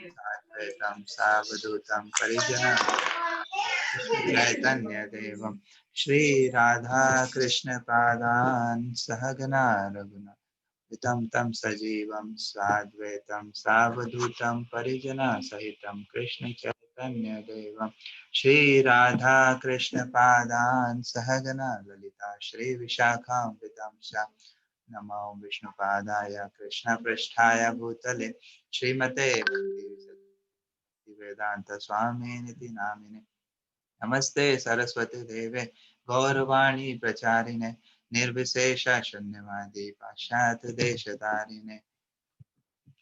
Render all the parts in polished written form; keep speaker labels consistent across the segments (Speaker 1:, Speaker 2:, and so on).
Speaker 1: साद्वैतं सावधूतं परिजनं चैतन्य देवं श्री राधा कृष्ण पादान् सहगना रघुना वितं तं सजीवं साद्वैतं सावधूतं परिजना सहितं कृष्ण चैतन्य देवं श्री राधा कृष्ण पादान् सहगना ललिता श्री विशाखान्वितं नमो विष्णुपादाय कृष्णपृष्ठाय भूतले श्रीमते भक्तिवेदांत स्वामिनिति नामिने नमस्ते सरस्वती देवे गौरवाणी प्रचारिणे निर्विशेष शून्यवादी पाश्चात्य देशतारिणे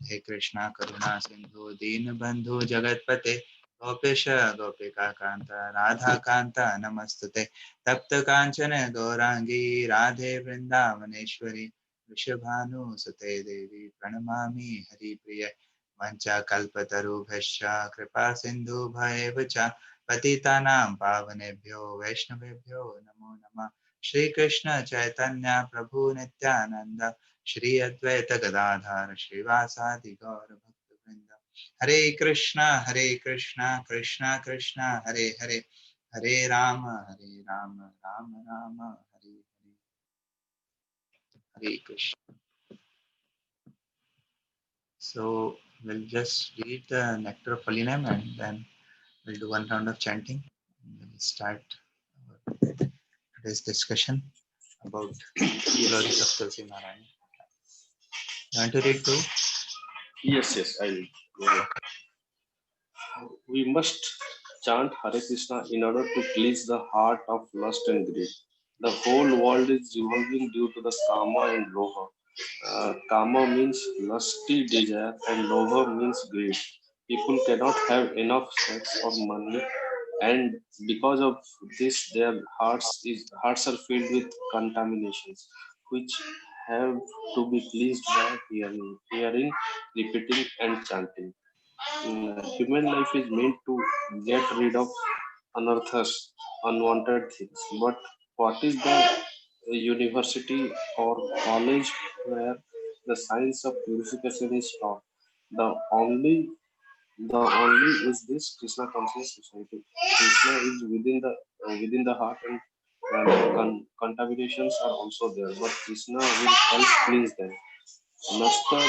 Speaker 1: हे कृष्णा करुणा सिंधु दीन बंधु जगतपते गोपेश गोपिका कांता राधा कांता नमस्तुते तप्त कांचन गौरांगी राधे वृंदावनेश्वरी वृषभानुसुते देवी प्रणमामि हरिप्रिय वंचाकल्पतरुभ्यश्च कृपा सिन्धुभ्येव च पतितानां पावनेभ्यो वैष्णवेभ्यो नमो नमः श्रीकृष्ण चैतन्य प्रभु नित्यानंद श्री अद्वैत गदाधर श्रीवासादि गौर भक्त वृंद हरे Krishna Krishna Krishna Hare Hare Hare Ram Ram Ram Hare Hare Hare Krishna. So we'll just read the nectar of holy name and then we'll do one round of chanting. We'll start today's discussion about glories of Tulsi Narayana. You want to read too?
Speaker 2: Yes, I will. Go ahead. We must chant Hare Krishna in order to please the heart of lust and greed. The whole world is revolving due to the kama and lobha. Kama means lusty desire and lobha means greed. People cannot have enough sex or money, and because of this, their hearts are filled with contaminations, which have to be pleased by hearing, repeating, and chanting. Human life is meant to get rid of unearthers, unwanted things. But what is the university or college where the science of purification is taught? The only the only is this Krishna conscious society. Krishna is within the heart, and contaminations are also there. But Krishna will help cleanse them. Nasta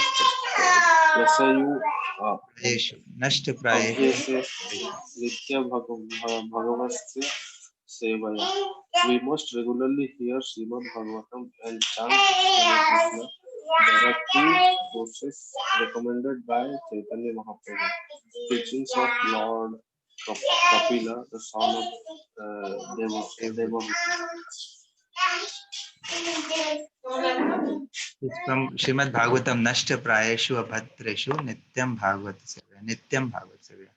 Speaker 2: Prasayu
Speaker 1: Prayesh, Nashta Prayesh.
Speaker 2: अभ्यसे नित्य भगवस्य सेवया. We must regularly hear Srimad Bhagavatam and chant Hare Krishna. There are two courses recommended by Chaitanya Mahaprabhu. Teachings of Lord Kapila, the son of Devavati.
Speaker 1: It's from Srimad Bhagavatam, Nashta Prayeshu Abhadreshu Nityam Bhagavat Sevya. Nityam Bhagavat Sevya.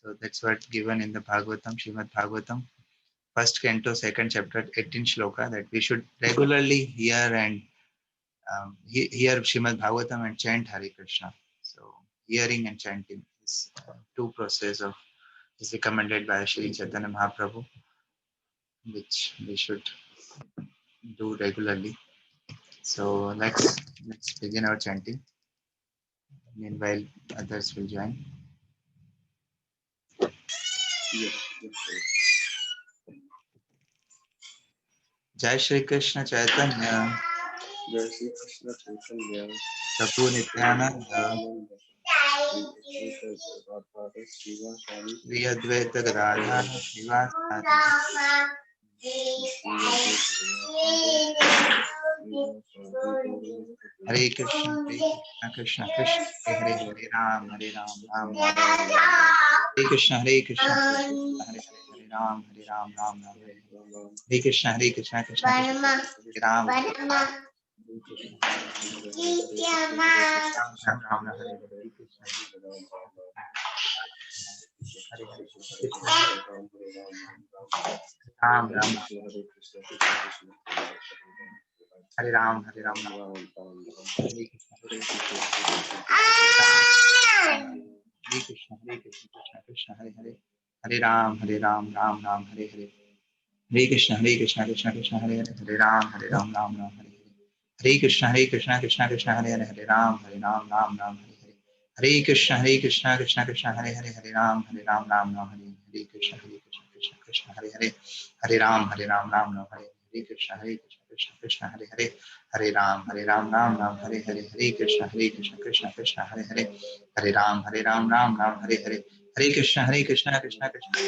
Speaker 1: So that's what given in the Bhagavatam, Srimad Bhagavatam, first canto, second chapter, 18 shloka, that we should regularly hear and hear Srimad Bhagavatam and chant Hare Krishna. So hearing and chanting is two process of is recommended by Shri Chaitanya Mahaprabhu, which we should do regularly. So let's begin our chanting. Meanwhile, others will join.
Speaker 2: Yes.
Speaker 1: Jai Shri Krishna Chaitanya,
Speaker 2: Jai Shri Krishna Chaitanya,
Speaker 1: Prabhu Nityananda, Shri Advaita Gadadhar Srivasadi. Hare Krishna, Krishna Krishna, Hare Hare Ram, Hare Ram, Ram Ram. Hare Krishna, Krishna Hare Hare, Hare Ram, Ram Ram. Hare Krishna, Krishna Krishna, Hare Ram, Ram Ram, Hare Hare Krishna. Hare Hare Krishna, Ram Ram, Hare Ram, Ram. Hare Krishna, Krishna Krishna, Hare Hare, Hare Ram, Ram Ram, Hare Hare. Hare Krishna, Krishna Krishna, Hare Hare, Hare Ram, Ram Ram, Hare Hare. Hare Krishna, Krishna Krishna, Hare Hare, Hare Ram, Ram Ram, Hare Hare. Hare Krishna Krishna Krishna Hare Hare Hare Ram Ram Hare Hare Krishna Krishna Krishna Hare Hare Hare Ram Ram Hare Hare Krishna Krishna Krishna Hare Hare Hare Ram Ram Hare Hare Hare Krishna Krishna Krishna Hare Hare Hare Ram Ram Hare Hare Hare Krishna Krishna Krishna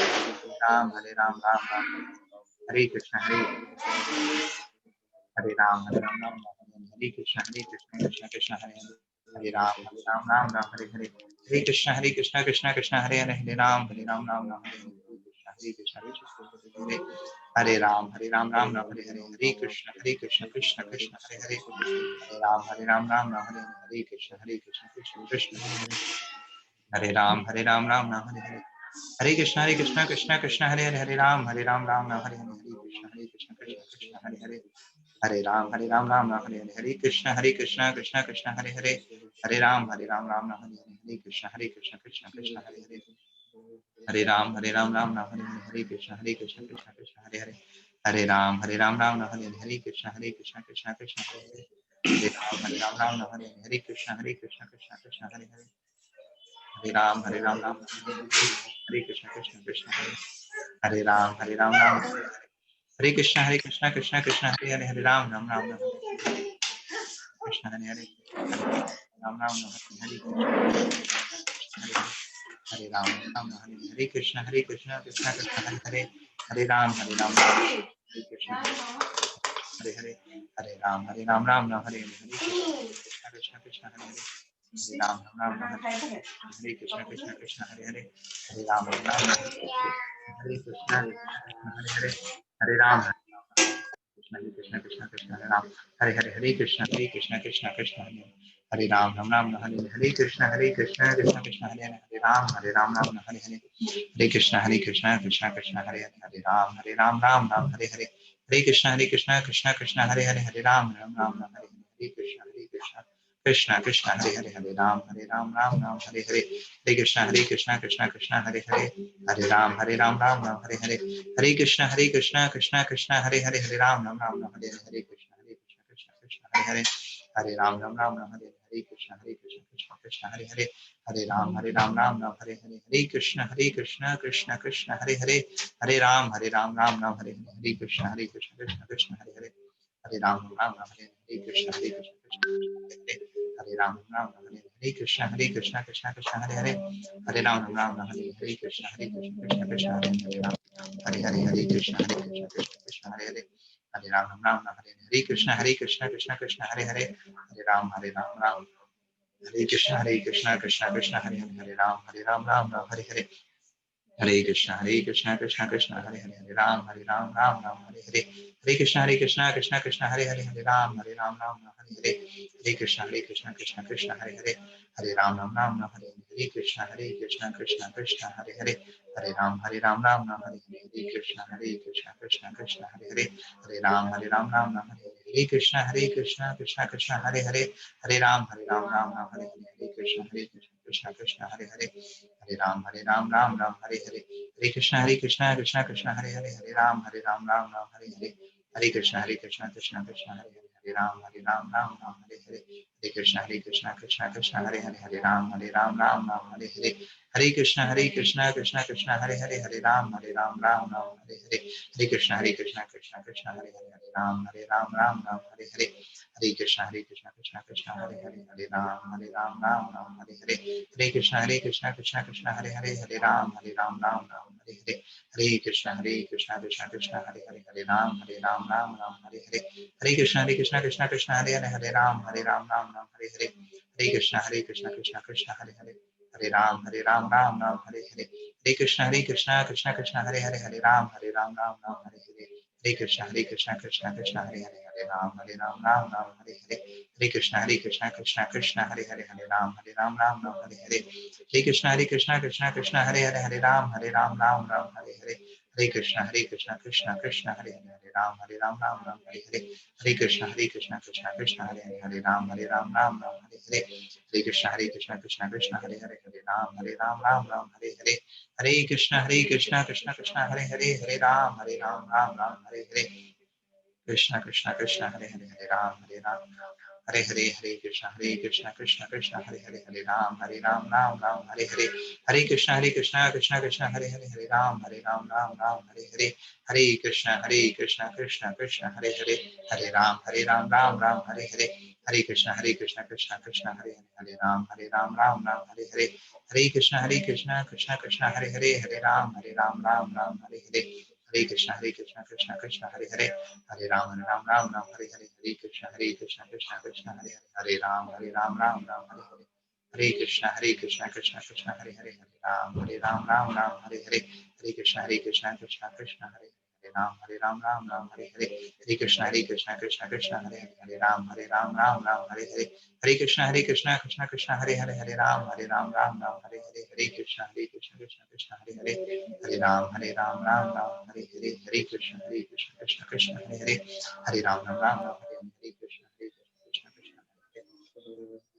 Speaker 1: Ram Ram Hare Krishna Hare Ram Hare Krishna Krishna Krishna Hare Hare Hare Ram Hare Hare Hare Krishna Krishna Krishna Hare Hare Hare Ram Hare Ram Hare Krishna Hare Ram Hare Hare Hare Krishna Krishna Krishna Hare Hare Hare Ram Hare Hare Krishna Krishna Hare Hare Ram Hare Ram Hare Hare Hare Krishna Krishna Krishna Hare Hare Hare Ram Hare Ram Hare Hare Krishna Krishna Hare Hare Hare Ram Hare Ram Hare Hare Hare Krishna Krishna Krishna Hare Hare Hare Ram Hare Ram Hare Hare Krishna Krishna Krishna Hare Hare Hare Ram Hare Ram Hare Hare Krishna Krishna Hare Hare Hare Ram Hare Ram Hare Hare Krishna Krishna Krishna Hare Hare Hare Ram Hare Ram Hare Hare Krishna Krishna Hare Hare Hare Ram Hare Ram Hare Krishna Krishna Hare Hare Ram Hare Ram Hare Krishna Krishna Hare Hare Hare Ram Ram Krishna Hare Hare Hare Ram Hare Krishna Hare Ram Hare Krishna Krishna Hare Hare Hare Ram Hare Krishna Hare Hare Hare Ram Hare Hare Krishna Krishna Hare Hare Hare Ram Hare Krishna Hare Hare Hare Ram Hare Krishna Hare Hare Hare Ram Krishna Hare Ram Hare Hare Hare Krishna Krishna Hare Ram Hare Krishna Krishna Hare Hare Hare Ram Hare Hare Hare Krishna Krishna Hare Hare Ram Hare Hare Hare Krishna Krishna Hare Hare Ram Hare Hare Krishna Hare Ram Hare Hare Hare Krishna Krishna Hare Hare Ram Hare Hare Hare Krishna Krishna Hare Hare Ram Hare Hare Krishna Hare Hare Hare Ram Hare Krishna Krishna Hare Hare Hare Ram Hare Hare Hare Krishna Krishna Hare Hare Hare Ram Hare Hare Krishna Krishna Hare Hare Hare Ram Hare Krishna Hare Ram Hare Krishna Krishna Hare Hare Hare Ram Hare Krishna Krishna Hare Hare Hare Krishna Krishna Hare Hare Hare Ram Hare Krishna Krishna Hare Hare Hare Ram Hare Krishna Hare Hare Ram Hare Hare Hare Krishna Krishna Hare Hare Hare Ram Hare Hare Hare Krishna Krishna Hare Hare Hare Ram Hare Hare Krishna Krishna Hare Hare Hare Ram Hare Krishna Krishna Hare Hare Hare Ram Hare Hare Krishna Hare Hare Hare Ram Hare Hare Krishna Krishna Hare Hare Hare Ram Hare Hare Krishna Hare Hare Hare Ram Hare Hare Hare Krishna Krishna Hare Hare Hare Ram Hare Hare Hare Krishna Krishna Hare Ram Hare Hare Hare Krishna Krishna Hare Ram Hare Hare Hare Krishna Krishna Hare Hare Ram Hare Hare Hare Krishna Krishna Hare Ram Hare Hare Hare Krishna Krishna Hare Ram Hare Hare Hare Krishna Krishna Hare Hare Ram Hare Hare Hare Krishna Krishna Hare Ram Hare Hare Hare Krishna Krishna Hare Ram Hare Hare Hare Krishna Krishna Hare Hare Ram Hare Hare Hare Krishna Krishna Hare Ram Hare Hare Hare Krishna Krishna Hare Ram Hare Hare Hare Krishna Krishna Hare Ram Hare Hare Hare Krishna Krishna Hare Ram Hare Hare Hare Krishna Krishna Hare Ram Hare Hare Hare Krishna Krishna Hare Ram Hare Hare Hare Krishna Krishna Hare Ram Hare Hare Hare Krishna Krishna Hare Ram Hare Hare Krishna Krishna Hare Hare Ram Hare Ram Hare Hare, Hare Krishna, Krishna Krishna, Hare Hare, Hare Ram, Ram Ram, Hare Hare, Hare Krishna, Krishna Krishna, Hare Hare, Hare Ram, Ram, Hare Hare, Hare Krishna, Krishna Krishna, Hare Hare, Hare Ram, Ram, Hare Hare, Hare Krishna, Krishna Krishna, Hare Hare, Hare Ram, Ram, Hare Hare, Hare Krishna, Krishna Krishna, Hare Hare, Hare Ram, Ram, Hare Hare, Hare Krishna, Krishna Krishna, Hare Hare, Hare Ram, Ram, Hare Hare, Hare Krishna, Krishna Krishna, Hare Hare, Hare Ram, Ram, Hare Hare, Hare Krishna, Krishna Krishna, Hare Hare, Hare Ram, Hare Hare, Hare Krishna, Krishna Krishna, Hare Hare Ram, Hare Hare, Hare Krishna, Krishna Hare Hare Ram, Hare Hare, Hare Krishna, Krishna Krishna, Hare Hare, Hare Ram, Hare Hare, Hare Krishna, Krishna Hare Hare, Hare Ram, Hare Hare, Hare Krishna, Krishna Krishna, Hare Hare, Hare Ram, Hare Hare, Krishna, Krishna Krishna, Hare Ram, Hare Hare Krishna, Krishna Krishna, Hare Hare, Hare Ram, Hare Hare, Hare Krishna, Krishna Hare Hare, Hare Ram, Hare Hare, Hare Krishna, Krishna Krishna, Hare Hare, Hare Ram, Hare Hare,
Speaker 2: Hare Krishna, Hare Krishna, Krishna Krishna,
Speaker 1: Hare
Speaker 2: Hare
Speaker 1: Ram,
Speaker 2: Ram,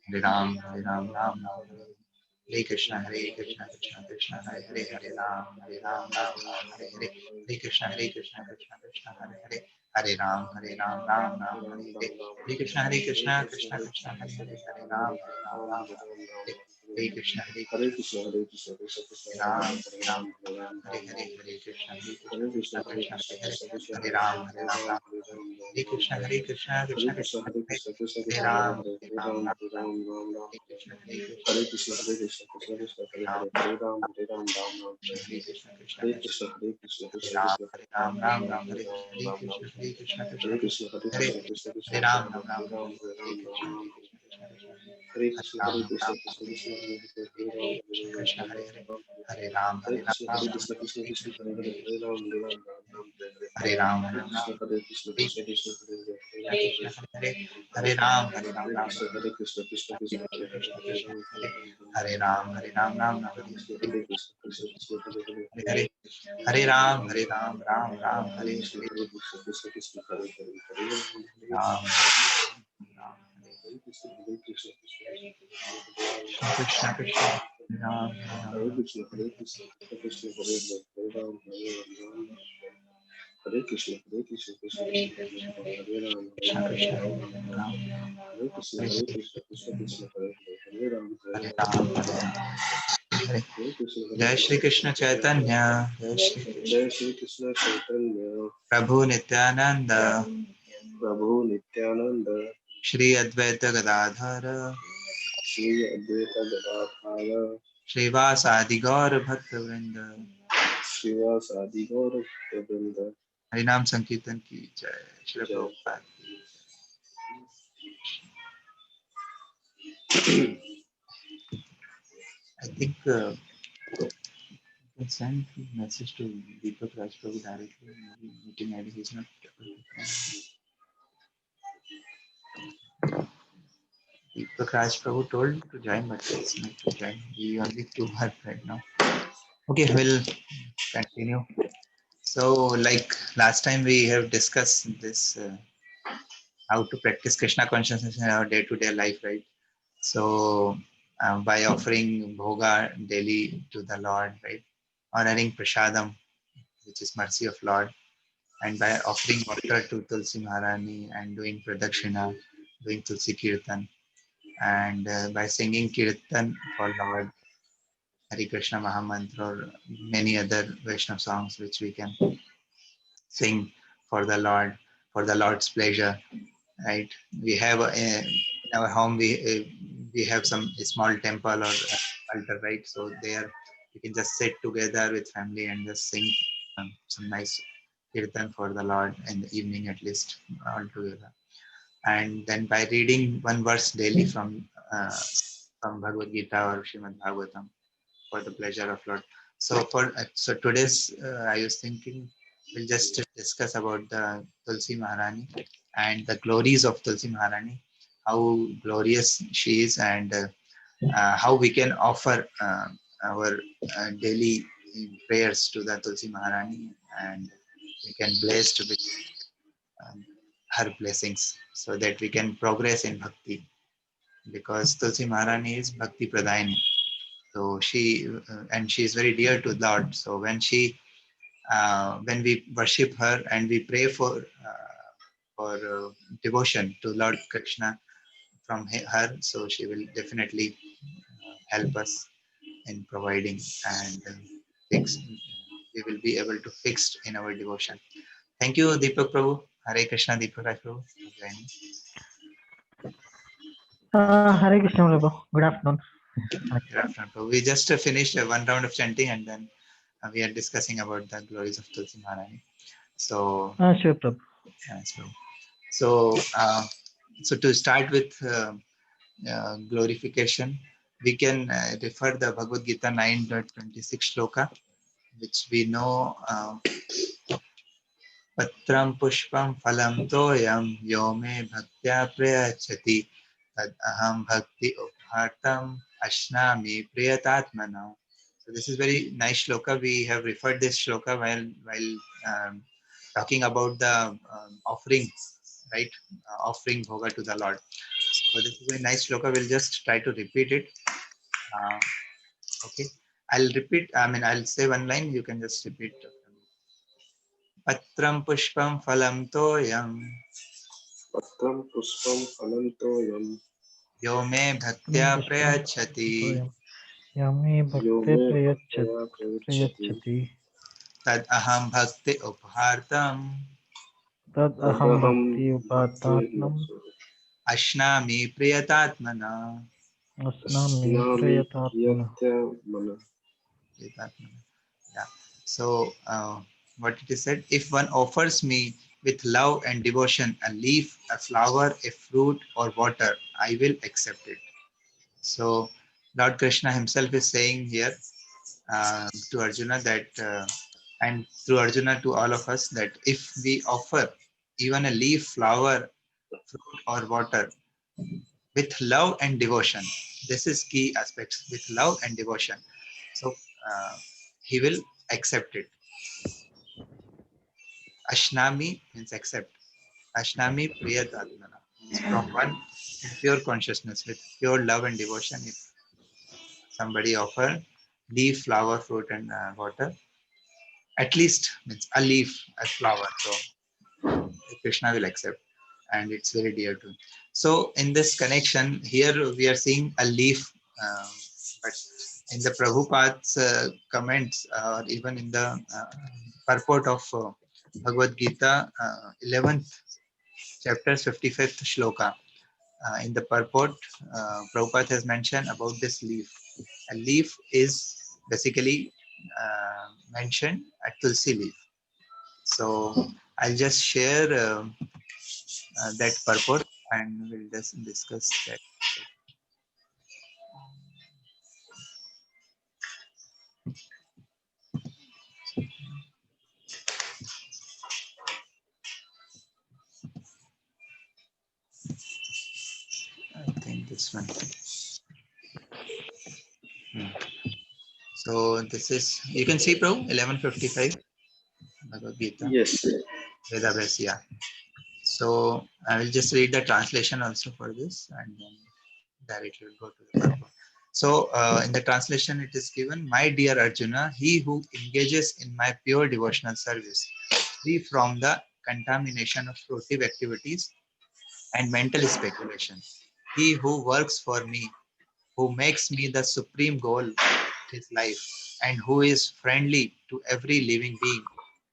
Speaker 2: Hare Ram, Hare Ram,
Speaker 1: Hare
Speaker 2: Ram
Speaker 1: Hare,
Speaker 2: Ram.
Speaker 1: Hare Krishna,
Speaker 2: Hare Krishna, Hare
Speaker 1: Krishna
Speaker 2: Krishna,
Speaker 1: Hare
Speaker 2: Krishna
Speaker 1: Hare,
Speaker 2: Krishna,
Speaker 1: Hare
Speaker 2: Hare Hare,
Speaker 1: Ram,
Speaker 2: Hare Ram,
Speaker 1: Ram,
Speaker 2: Hare Ram,
Speaker 1: Hare
Speaker 2: Ram
Speaker 1: Krishna,
Speaker 2: Ram.
Speaker 1: Krishna
Speaker 2: Hare
Speaker 1: Krishna,
Speaker 2: Krishna, Hare
Speaker 1: Hare
Speaker 2: Krishna, Krishna
Speaker 1: Hare,
Speaker 2: Krishna, Hare
Speaker 1: Ram,
Speaker 2: Hare, Hare
Speaker 1: Ram,
Speaker 2: Ram, Hare Ram, Ram Ram.
Speaker 1: Hare Krishna, Krishna
Speaker 2: Hare Krishna, Hare Krishna, Krishna Krishna, Hare
Speaker 1: Ram,
Speaker 2: Hare, Hare Ram, Hare Ram, Ram Ram, Hare Hare.
Speaker 1: Krishna,
Speaker 2: Hare Krishna, Hare Krishna,
Speaker 1: Hare
Speaker 2: Krishna
Speaker 1: Ram,
Speaker 2: Krishna,
Speaker 1: Hare
Speaker 2: Hare
Speaker 1: Ram,
Speaker 2: Ram,
Speaker 1: Ram
Speaker 2: Ram
Speaker 1: Ram,
Speaker 2: Hare
Speaker 1: Hare
Speaker 2: Ram,
Speaker 1: Hare
Speaker 2: Ram Ram.
Speaker 1: Krishna, Krishna
Speaker 2: Hare
Speaker 1: Krishna,
Speaker 2: Krishna, Hare
Speaker 1: Hare
Speaker 2: Krishna, Krishna Krishna,
Speaker 1: Hare
Speaker 2: Hare
Speaker 1: Ram,
Speaker 2: Hare,
Speaker 1: Ram
Speaker 2: Hare
Speaker 1: Ram,
Speaker 2: Ram, Hare
Speaker 1: Hare
Speaker 2: Ram, Ram
Speaker 1: Krishna,
Speaker 2: Ram.
Speaker 1: Krishna Krishna,
Speaker 2: Hare
Speaker 1: Hare
Speaker 2: Krishna, Hare
Speaker 1: Ram,
Speaker 2: Krishna,
Speaker 1: Ram
Speaker 2: Krishna
Speaker 1: Ram,
Speaker 2: Krishna, Hare Hare, Hare Ram, Hare Ram,
Speaker 1: Krishna,
Speaker 2: Ram
Speaker 1: Hare
Speaker 2: Ram.
Speaker 1: Hare Ram,
Speaker 2: Hare
Speaker 1: Hare Ram,
Speaker 2: Krishna,
Speaker 1: Ram
Speaker 2: Hare
Speaker 1: Ram,
Speaker 2: Krishna, Krishna
Speaker 1: Hare
Speaker 2: Krishna,
Speaker 1: Krishna,
Speaker 2: Hare Hare, Hare Ram, Hare Ram, Ram Ram, Hare Hare.
Speaker 1: Hare Ram,
Speaker 2: Hare
Speaker 1: Hare
Speaker 2: Krishna,
Speaker 1: Ram,
Speaker 2: Hare Krishna,
Speaker 1: Hare
Speaker 2: Krishna Krishna, Hare Hare, Hare Ram,
Speaker 1: Krishna,
Speaker 2: Hare
Speaker 1: Krishna,
Speaker 2: Ram.
Speaker 1: Hare Hare Ram, Hare Ram,
Speaker 2: Hare
Speaker 1: Ram
Speaker 2: Krishna, Hare Krishna, Krishna Krishna,
Speaker 1: Hare
Speaker 2: Hare Hare,
Speaker 1: Krishna,
Speaker 2: Hare
Speaker 1: Krishna,
Speaker 2: Ram, Hare
Speaker 1: Hare
Speaker 2: Ram, Ram
Speaker 1: Hare
Speaker 2: Ram.
Speaker 1: Ram, Hare Ram, Ram Ram,
Speaker 2: Hare Krishna,
Speaker 1: Hare
Speaker 2: Hare Krishna, Krishna Krishna, Hare Hare,
Speaker 1: Hare Hare Ram, Hare Ram, Ram Ram,
Speaker 2: Hare
Speaker 1: Hare
Speaker 2: Krishna,
Speaker 1: Hare
Speaker 2: Hare Krishna, Krishna Krishna, Hare Hare, Hare Ram, Hare Ram.
Speaker 1: Ram, Ram,
Speaker 2: Hare Krishna, Hare Krishna, Krishna Krishna,
Speaker 1: Krishna, Krishna, Ram,
Speaker 2: Hare
Speaker 1: Ram,
Speaker 2: Krishna, Hare Krishna, Krishna Krishna, Hare Hare, Hare Ram, Hare Ram, Ram Ram. Hare Krishna, Hare Krishna, Krishna Krishna, Hare Hare, Hare Ram, Hare
Speaker 1: Krishna,
Speaker 2: Ram,
Speaker 1: Krishna,
Speaker 2: Ram Ram.
Speaker 1: Ram,
Speaker 2: Hare Krishna,
Speaker 1: Hare
Speaker 2: Hare Krishna, Krishna Krishna, Hare Hare, Hare Ram, Hare
Speaker 1: Hare
Speaker 2: Ram,
Speaker 1: Ram,
Speaker 2: Ram
Speaker 1: Hare
Speaker 2: Ram.
Speaker 1: Ram, Hare
Speaker 2: Hare Krishna, Hare
Speaker 1: Jai Shri
Speaker 2: Krishna,
Speaker 1: Krishna
Speaker 2: Krishna Krishna,
Speaker 1: Chaitanya, Jai Shri Krishna
Speaker 2: Jai Shri Krishna Chaitanya,
Speaker 1: Prabhu Nityananda,
Speaker 2: Prabhu Nityananda,
Speaker 1: Shri Advaita Gadadhara,
Speaker 2: Shri Advaita Gadadhara,
Speaker 1: Srivasadi Gaur Bhaktavrinda,
Speaker 2: Srivas Adi Gaurav Vrinda.
Speaker 1: Harinam Sankirtan ki Jai, Shri
Speaker 2: Jai.
Speaker 1: Prabhupada ki I think you can send a message to Deepak Raj Prabhu directly, maybe meeting ID is not able to come. Deepak Raj Prabhu told to join, but it's not to join. We only two are right now. Okay, we'll continue. So, like last time, we have discussed this how to practice Krishna consciousness in our day-to-day life, right? So, by offering bhoga daily to the Lord, right, honoring prasadam, which is mercy of Lord, and by offering water to Tulsi Maharani and doing pradakshina, doing Tulsi Kirtan, and by singing Kirtan for Lord, Hari Krishna Mahamantra, or many other Vaishnava songs which we can sing for the Lord's pleasure, right? We have in our home we have some small temple or altar, right? So there we can just sit together with family and just sing some nice kirtan for the Lord in the evening at least all together. And then by reading one verse daily from Bhagavad Gita or Srimad Bhagavatam for the pleasure of Lord. So today's I was thinking we'll just discuss about the Tulsi Maharani and the glories of Tulsi Maharani, how glorious she is, and how we can offer our daily prayers to the Tulsi Maharani, and we can blessed with um, her blessings so that we can progress in bhakti, because Tulsi Maharani is Bhakti Pradayani. So she is very dear to Lord. So when we worship her and we pray for devotion to Lord Krishna, from her, so she will definitely help us in providing and fix. We will be able to fix in our devotion. Thank you, Deepak Prabhu. Hare Krishna, Deepak Rai Prabhu, for joining.
Speaker 3: Hare Krishna, Prabhu. Good afternoon.
Speaker 1: Good afternoon, Prabhu. We just finished one round of chanting, and then we are discussing about the glories of Tulsi Maharani. So,
Speaker 3: Sure, Prabhu.
Speaker 1: yes, Prabhu. So to start with glorification, we can refer the Bhagavad Gita 9.26 shloka, which we know. Patram pushpam phalam toyam yo me bhaktya prayachati tad aham bhakti uphartam ashnami priyatatmana. So this is very nice shloka. We have referred this shloka while talking about the offering, right? Offering bhoga to the Lord. So this is a very nice shloka. We'll just try to repeat it. Okay, I'll repeat. I'll say one line. You can just repeat. Patram pushpam phalam toyam
Speaker 2: Patram puspam phalantoyam
Speaker 1: yo me bhaktya prayachati
Speaker 3: Yami
Speaker 2: yo
Speaker 3: Bhakti
Speaker 2: me bhaktaya prayachati
Speaker 3: Prayachati
Speaker 1: tad aham bhakti uphartam
Speaker 3: Tad Aham
Speaker 2: tadaham
Speaker 3: Bhakti
Speaker 2: bhakti
Speaker 3: Upatatnam
Speaker 1: ashnami priyatatmana.
Speaker 3: Asnami
Speaker 2: asnami
Speaker 3: Prayatatmana.
Speaker 2: priyatmana.
Speaker 1: Yeah. So what it is said, if one offers me with love and devotion a leaf, a flower, a fruit, or water, I will accept it. So Lord Krishna himself is saying here to Arjuna that, and through Arjuna to all of us, that if we offer even a leaf, flower, fruit, or water with love and devotion, this is key aspects, with love and devotion. So he will accept it. Ashnami means accept. Ashnami Priyatatmana means from one in pure consciousness, with pure love and devotion. If somebody offer leaf, flower, fruit, and water, at least means a leaf, a flower, so Krishna will accept, and it's very dear to him. So in this connection, here we are seeing a leaf, but in the Prabhupada's comments, or even in the purport of Bhagavad Gita, 11th chapter, 55th shloka, in the purport, Prabhupada has mentioned about this leaf. A leaf is basically mentioned a tulsi leaf. So I'll just share that purport, and we'll just discuss that. I think this one. So this is, you can see, Prabhu, 1155 Bhagavad Gita,
Speaker 2: Yes.
Speaker 1: Vedas, yeah. So I will just read the translation also for this, and then directly will go to the purport. So in the translation it is given, my dear Arjuna, he who engages in my pure devotional service, free from the contamination of fruitive activities and mental speculation, he who works for me, who makes me the supreme goal of his life, and who is friendly to every living being,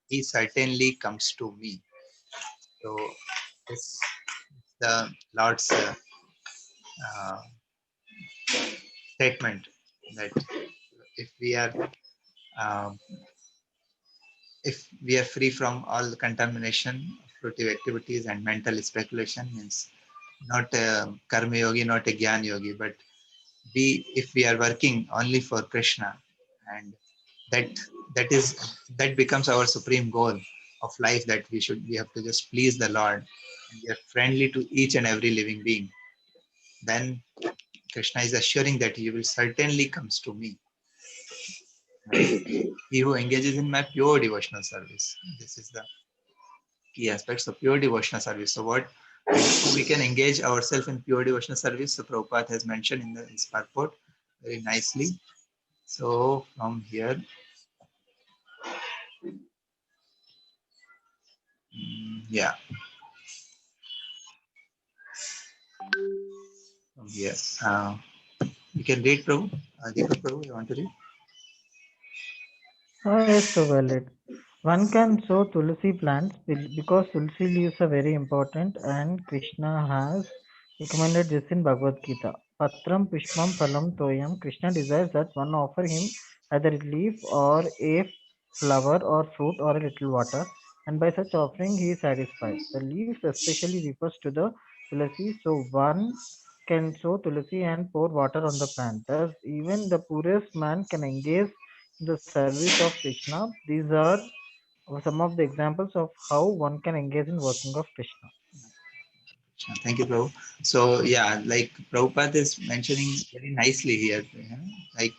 Speaker 1: he certainly comes to me. So this is the Lord's uh, statement, that if we are um, if we are free from all the contamination, fruitive activities, and mental speculation, means not a karma yogi, not a gyan yogi, but if we are working only for Krishna, and that that becomes our supreme goal of life, that we have to just please the Lord, and we are friendly to each and every living being, then Krishna is assuring that he will certainly comes to me. He who engages in my pure devotional service. This is the key aspects of pure devotional service. So what we can engage ourselves in pure devotional service. So Prabhupada has mentioned in the purport very nicely. So from here, yeah. Yes. You can read, Prabhu. Deepak Prabhu, you want to read?
Speaker 3: Oh, yes, Prabhu, I'll read. One can sow tulsi plants because tulsi leaves are very important, and Krishna has recommended this in Bhagavad Gita. Patram Pushpam Phalam Toyam. Krishna desires that one offer him either a leaf or a flower or fruit or a little water, and by such offering he is satisfied. The leaves especially refers to the tulsi, so one can sow tulsi and pour water on the plant. Thus, even the poorest man can engage in the service of Krishna. These are some of the examples of how one can engage in working of Krishna.
Speaker 1: Thank you, Prabhu. So, yeah, like Prabhupada is mentioning very nicely here, like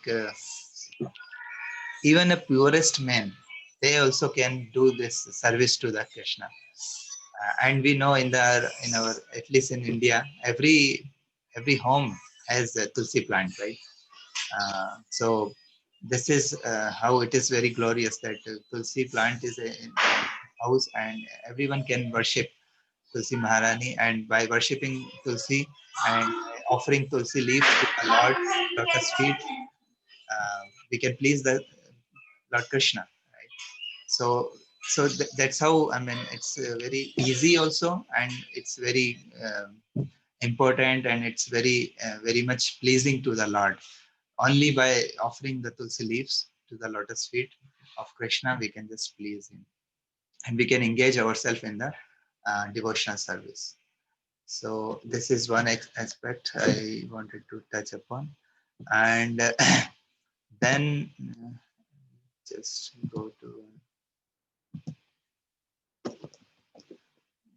Speaker 1: even a purest man, they also can do this service to the Krishna. And we know in our at least in India, every home has a tulsi plant, right? So this is how it is very glorious that tulsi plant is in house and everyone can worship Tulsi Maharani, and by worshipping Tulsi and offering Tulsi leaves to the Lord lotus feet, we can please the Lord Krishna, right? So that's how, I mean, it's very easy also, and it's very important, and it's very much pleasing to the Lord. Only by offering the Tulsi leaves to the lotus feet of Krishna, we can just please him, and we can engage ourselves in the devotional service. So this is one aspect I wanted to touch upon, and then just go to,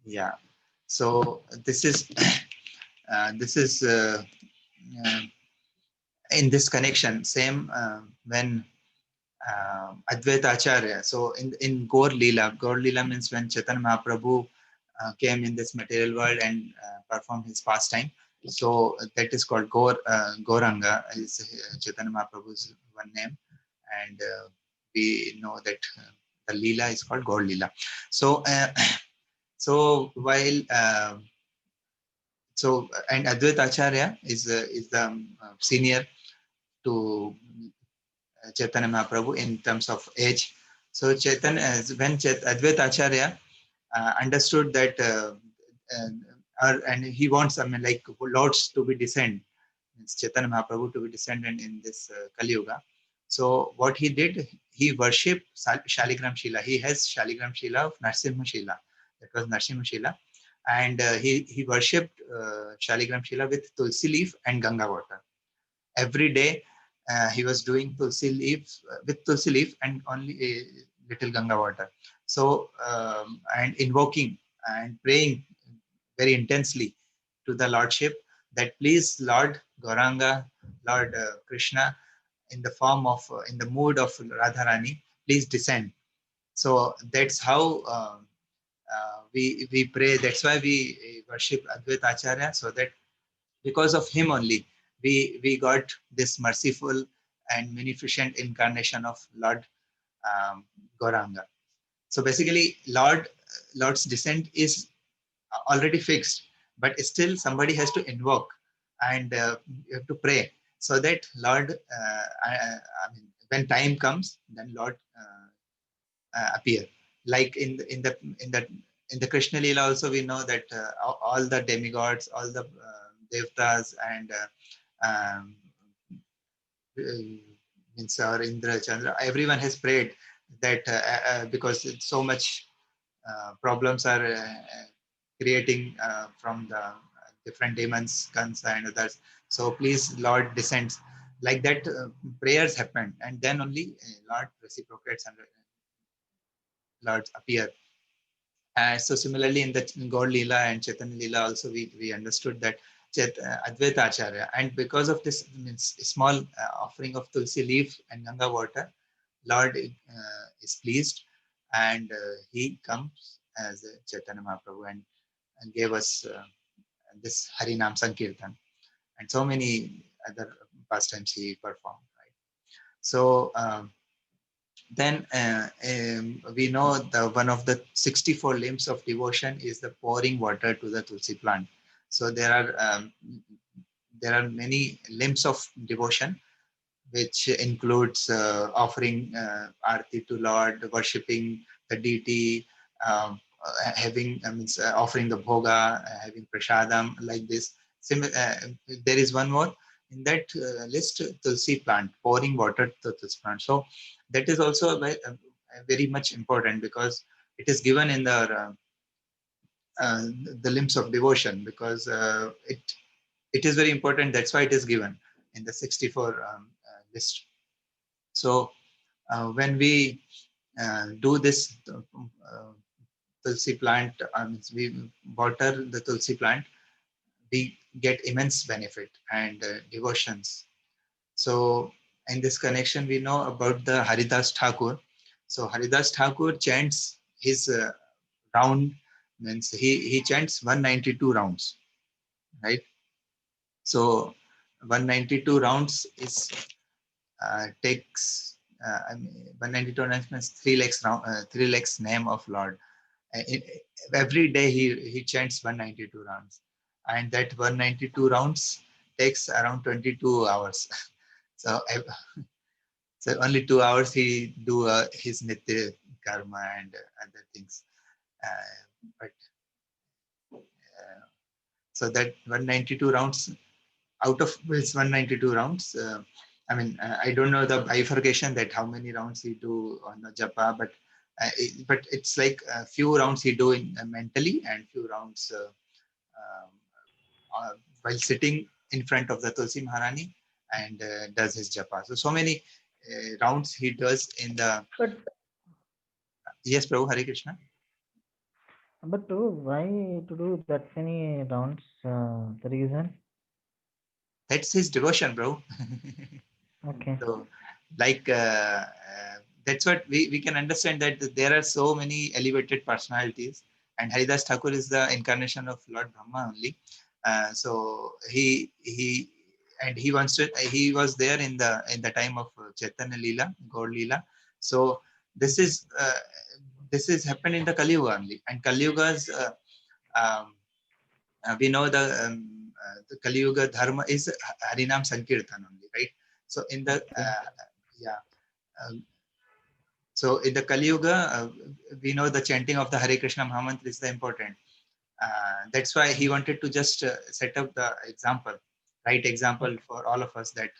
Speaker 1: yeah. So this is uh, in this connection same when Advaita Acharya. So in Gaur Leela means when Chaitanya Mahaprabhu came in this material world and performed his pastime. So that is called Gauranga, is Chaitanya Mahaprabhu's one name, and we know that the Leela is called Gaur Leela. So so while and Advaita Acharya is the senior to Chaitanya Mahaprabhu in terms of age. So when Advaita Acharya understood that, and he wants, I mean, like lords to be descend, means Chaitanya Mahaprabhu to be descendant in this Kali Yuga. So what he did, he worshipped Shaligram Shila. He has Shaligram Shila of Narsimha Shila. That was Narsimha Shila. And he worshipped Shaligram Shila with Tulsi leaf and Ganga water. Every day he was doing Tulsi leaf with Tulsi leaf and only a little Ganga water. So and invoking and praying very intensely to the Lordship that please Lord Gauranga, Lord Krishna, in the form of in the mood of Radharani, please descend. So that's how we pray. That's why we worship Advaita Acharya, so that because of him only we got this merciful and munificent incarnation of Lord Gauranga. So basically, Lord's descent is already fixed, but still somebody has to invoke, and you have to pray so that Lord, I mean, when time comes, then Lord appear. Like in the Krishna Lila also, we know that all the demigods, all the devtas, and um, means our Indra, Chandra, everyone has prayed that because it's so much problems are creating from the different demons, Kansa and others. So please, Lord descends. Like that, prayers happen, and then only Lord reciprocates and Lord appear. So similarly, in the God Leela and Chaitanya Leela also, we understood that Advaita Acharya, and because of this means small offering of Tulsi leaf and Ganga water, Lord is pleased, and he comes as Chaitanya Mahaprabhu and gave us this Harinam Sankirtan and so many other pastimes he performed. Right. So then we know the one of the 64 limbs of devotion is the pouring water to the Tulsi plant. So there are many limbs of devotion, which includes offering arti to Lord, worshipping the deity, having means offering the bhoga, having prasadam like this. There is one more in that list: tulsi plant, pouring water to tulsi plant. So that is also very much important, because it is given in uh, the limbs of devotion, because it is very important. That's why it is given in the 64 list. So when we do this tulsi plant, we water the tulsi plant, we get immense benefit and devotions. So in this connection, we know about the Haridas Thakur. So Haridas Thakur chants his round, means he chants 192 rounds, right? So 192 rounds is takes I mean 192 rounds means 3 lakhs round, 3 lakhs name of Lord. Every day he chants 192 rounds, and that 192 rounds takes around 22 hours. So so only 2 hours he do his nitya karma and other things. But so that 192 rounds, out of his 192 rounds, I don't know the bifurcation that how many rounds he do on the japa, but it's like a few rounds he do in mentally, and few rounds um, while sitting in front of the Tulsi Maharani, and does his japa. So many rounds he does in the.
Speaker 3: But
Speaker 1: Yes, Prabhu, Hare Krishna.
Speaker 3: why to do that many rounds? The reason?
Speaker 1: That's his devotion, bro.
Speaker 3: Okay.
Speaker 1: So, like, that's what we can understand, that there are so many elevated personalities, and Haridas Thakur is the incarnation of Lord Brahma only. So he wants to. He was there in the time of Chaitanya Leela, Gaur Leela. So this is happened in the Kali Yuga only, and Kali Yuga's um, we know the Kali Yuga dharma is Harinam Sankirtan only, right? So in the yeah, um, so in the Kali Yuga, we know the chanting of the Hare Krishna Mahamantra is the important. That's why he wanted to just set up the example, right example for all of us, that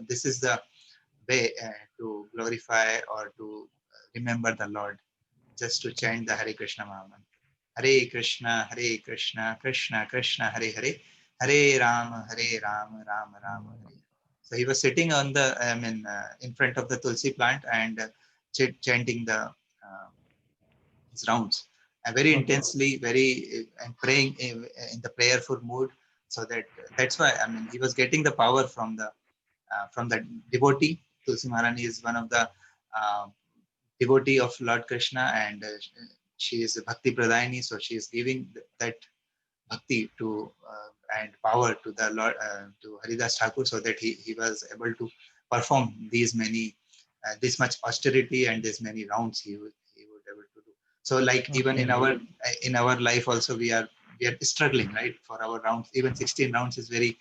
Speaker 1: this is the way to glorify or to remember the Lord, just to chant the Hare Krishna Mahamantra. Hare Krishna, Krishna Krishna, Hare Hare, Hare Rama, Rama Rama, Hare. So he was sitting on in front of the Tulsi plant, and chanting the his rounds, very
Speaker 3: Okay.
Speaker 1: intensely, and praying in the prayerful mood. So that's why he was getting the power from the devotee. Tulsi Maharani is one of the uh, devotee of Lord Krishna, and she is a Bhakti Pradayini, so she is giving that bhakti to and power to the Lord, to Haridas Thakur, so that he was able to perform this much austerity and this many rounds he would able to do. So like even
Speaker 3: Okay.
Speaker 1: in our life also, we are struggling, right, for our rounds. Even 16 rounds is very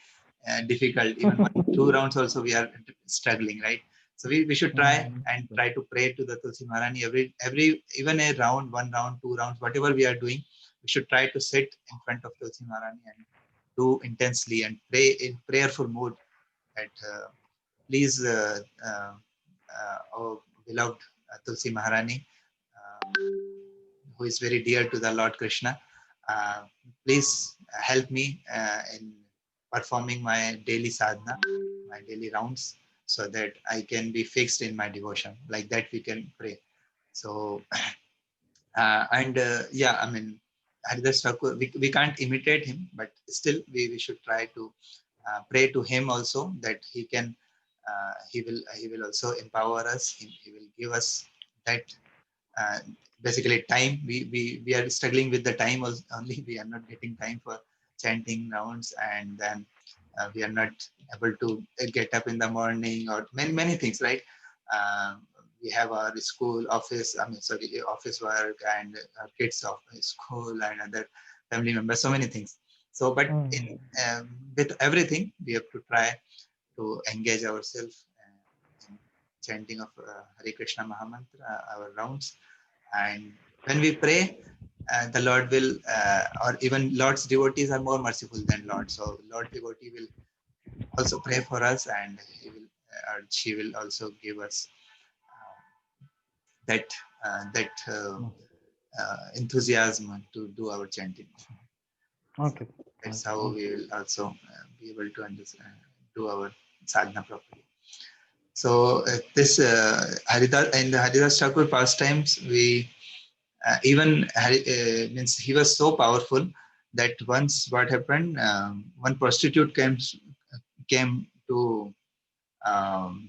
Speaker 1: difficult. Even 1 2 rounds also we are struggling, right? So we should try and try to pray to the Tulsi Maharani every even a round, 1 round, 2 rounds, whatever we are doing, we should try to sit in front of Tulsi Maharani and do intensely and pray in prayerful mood that please, oh beloved Tulsi Maharani, who is very dear to the Lord Krishna, uh, please help me in performing my daily sadhana, my daily rounds, so that I can be fixed in my devotion. Like that, we can pray. So, and yeah, Haridas Thakur, we can't imitate him, but still we should try to pray to him also, that he will also empower us. He will give us that uh, basically time. We are struggling with the time only. We are not getting time for chanting rounds, and then we are not able to get up in the morning, or many things, right? We have our school, office, office work, and our kids of school and other family members, so many things. So, but
Speaker 3: Mm.
Speaker 1: in with everything, we have to try to engage ourselves in chanting of Hare Krishna Mahamantra, our rounds. And when we pray, the Lord will, or even Lord's devotees are more merciful than Lord. So Lord devotee will also pray for us, and he will, or she will also give us that that enthusiasm to do our chanting.
Speaker 3: Okay.
Speaker 1: That's
Speaker 3: Okay.
Speaker 1: how
Speaker 3: Okay.
Speaker 1: we will also be able to understand, do our sadhana properly. So this Haridas, in the Haridas Thakur pastimes, we even means he was so powerful that once what happened, one prostitute came um,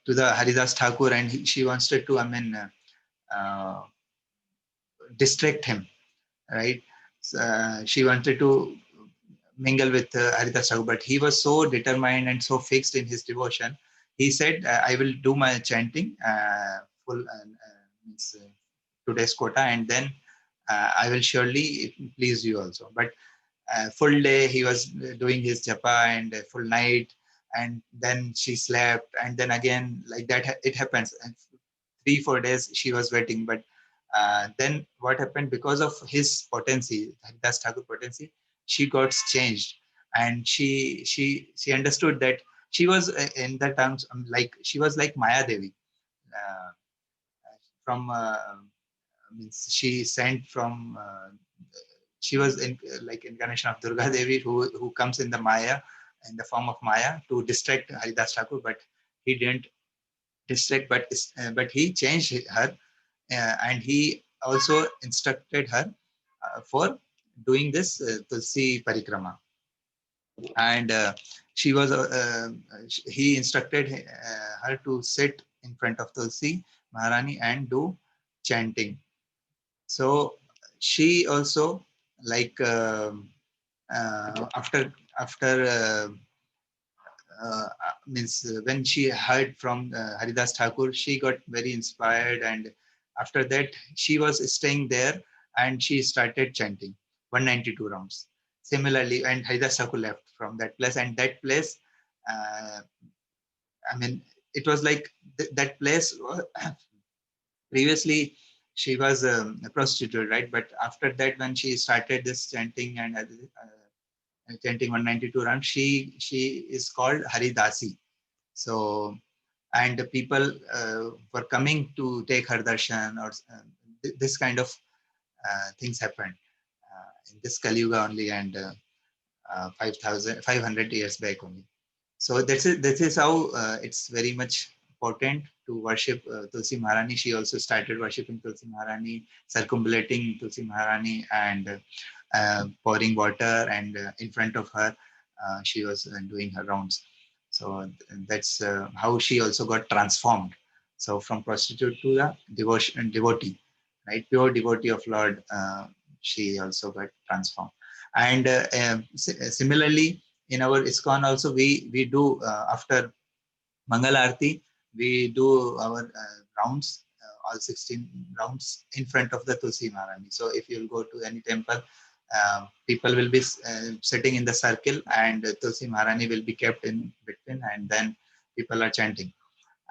Speaker 1: to the Haridas Thakur, and she wanted to, I mean, uh, distract him, right? She wanted to mingle with Haridas Thakur, but he was so determined and so fixed in his devotion. He said, "I will do my chanting full means, today's quota, and then I will surely please you also." But full day he was doing his japa, and full night, and then she slept, and then again like that it happens. And 3 4 days she was waiting, but then what happened, because of his potency, Das Thakur potency, she got changed, and she understood that she was in that terms, like she was like Maya Devi, uh, from means she sent from she was in, like incarnation of Durga Devi, who comes in the Maya, in the form of Maya, to distract Haridas Thakur, but he didn't distract, but he changed her, and he also instructed her for doing this Tulsi Parikrama, and she was he instructed her to sit in front of Tulsi Maharani and do chanting. So she also, like after means when she heard from Haridas Thakur, she got very inspired, and after that she was staying there, and she started chanting 192 rounds. Similarly, and Haridas Thakur left from that place, and that place, uh, I mean, it was like that place previously she was a prostitute, right? But after that, when she started this chanting and chanting 192 rounds, she is called Haridasi. So, and the people were coming to take her darshan, or this kind of things happened in this Kali Yuga only, and 5,500 years back only. So this is how it's very much important to worship Tulsi Maharani. She also started worshiping Tulsi Maharani, circumambulating Tulsi Maharani, and pouring water, and in front of her she was doing her rounds. So that's how she also got transformed. So from prostitute to the devotee, right? Pure devotee of Lord, she also got transformed. And similarly, in our ISKCON also, we do after Mangal Aarti, we do our rounds, all 16 rounds in front of the Tulsi Maharani. So if you'll go to any temple, people will be sitting in the circle, and Tulsi Maharani will be kept in between, and then people are chanting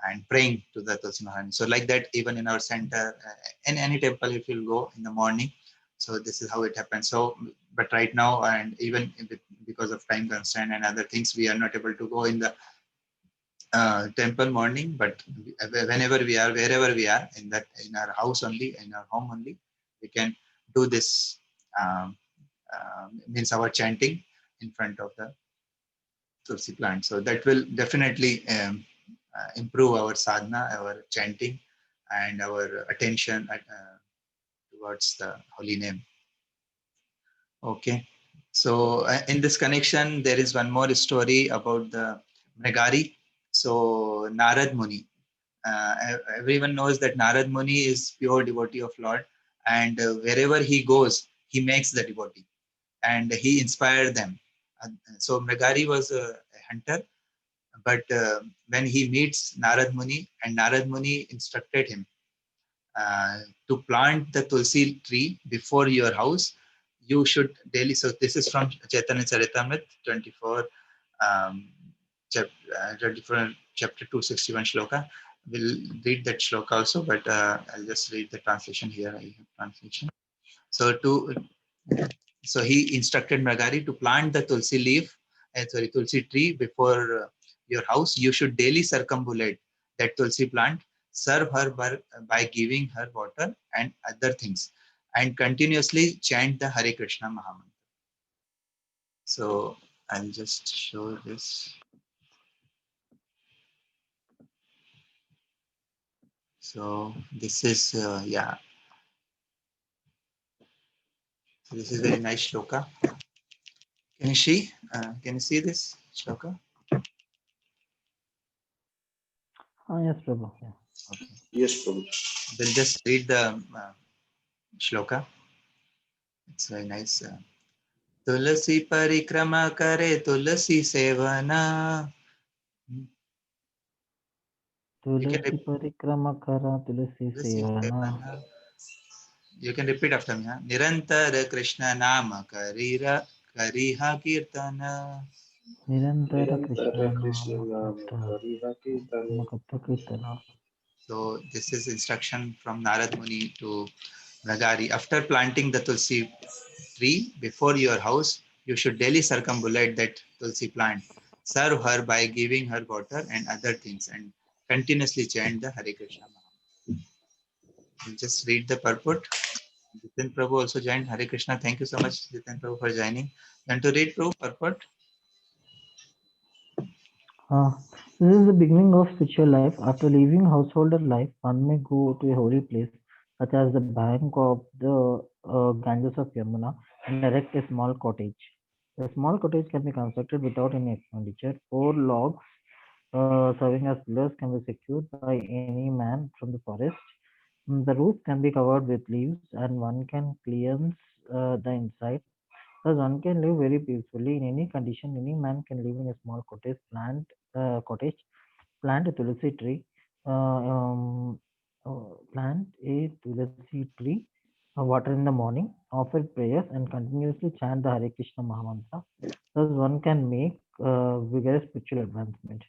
Speaker 1: and praying to the Tulsi Maharani. So like that, even in our center, in any temple, if you'll go in the morning, so this is how it happens. So, but right now, and even because of time constraint and other things, we are not able to go in the temple morning. But whenever we are, wherever we are, in our house only, in our home only, we can do this. Means our chanting in front of the Tulsi plant. So that will definitely improve our sadhana, our chanting, and our attention towards the holy name. Okay. So in this connection, there is one more story about the Mrigari. So Narad Muni. Everyone knows that Narad Muni is pure devotee of Lord, and wherever he goes, he makes the devotee, and he inspired them. So Mrigari was a hunter, but when he meets Narad Muni, and Narad Muni instructed him to plant the Tulsi tree before your house, you should daily. So this is from Chaitanya Charitamrita 24, 24 chapter 261 shloka. We'll read that shloka also, but I'll just read the translation here. I have translation. So he instructed Mragari to plant the tulsi tree before your house. You should daily circumambulate that tulsi plant, serve her by giving her water and other things, and continuously chant the Hare Krishna Mahamantra. So I'll just show this. So this is So this is very nice shloka. Can you see this shloka?
Speaker 3: Yes, Prabhu. Yeah.
Speaker 1: Okay.
Speaker 2: Yes, Prabhu.
Speaker 1: We'll just read the shloka. It's very nice. Tulasi parikrama kare tulasi sevana.
Speaker 3: Tulasi parikrama kara tulasi sevana.
Speaker 1: You can repeat after me. Nirantara Krishna nama kariha kirtana.
Speaker 3: Nirantara
Speaker 2: Nirantara
Speaker 3: Krishna
Speaker 2: Krishna Nama
Speaker 3: Nama
Speaker 2: Hariha Kirtana.
Speaker 3: Kirtana.
Speaker 1: So this is instruction from Narad Muni to Nagari. After planting the Tulsi tree before your house, you should daily circumambulate that Tulsi plant. Serve her by giving her water and other things, and continuously chant the Hare Krishna Mahamantra. We'll just read the purport. Jitin Prabhu also joined. Hare Krishna. Thank you so much, Jitin Prabhu, for joining. And to read Prabhu purport.
Speaker 3: This is the beginning of spiritual life. After leaving householder life, one may go to a holy place, such as the bank of the Ganges of Yamuna, and erect a small cottage. A small cottage can be constructed without any expenditure. 4 logs serving as pillars can be secured by any man from the forest. The roof can be covered with leaves, and one can cleanse the inside. Thus, one can live very peacefully in any condition. Any man can live in a small cottage, plant a tulsi tree, plant a tulsi tree, water in the morning, offer prayers, and continuously chant the Hare Krishna Mahamantra. Thus, one can make vigorous spiritual advancement.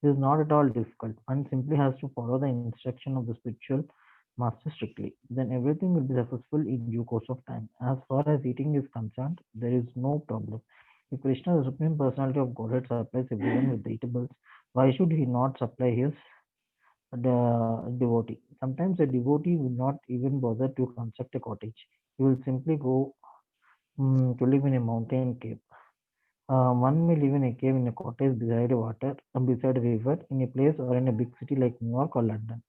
Speaker 3: It is not at all difficult. One simply has to follow the instruction of the spiritual master strictly. Then everything will be successful in due course of time. As far as eating is concerned, there is no problem. If Krishna, the Supreme Personality of Godhead, supplies everyone with the eatables, why should he not supply his devotee? Sometimes a devotee will not even bother to construct a cottage. He will simply go to live in a mountain cave. One may live in a cave in a cottage beside a water, beside a river, in a place or in a big city like New York or London.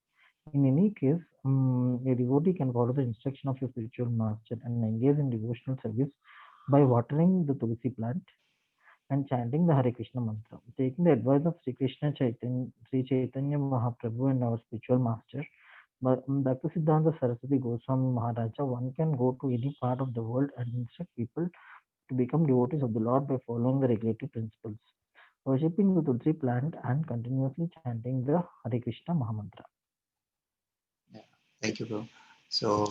Speaker 3: In any case, a devotee can follow the instruction of a spiritual master and engage in devotional service by watering the tulsi plant and chanting the Hare Krishna mantra. Taking the advice of Sri Chaitanya Mahaprabhu and our spiritual master, Bhaktisiddhanta Saraswati Goswami Maharaja, one can go to any part of the world and instruct people to become devotees of the Lord by following the regulative principles, worshipping the tulsi plant and continuously chanting the Hare Krishna Mahamantra.
Speaker 1: Yeah. Thank you, bro. So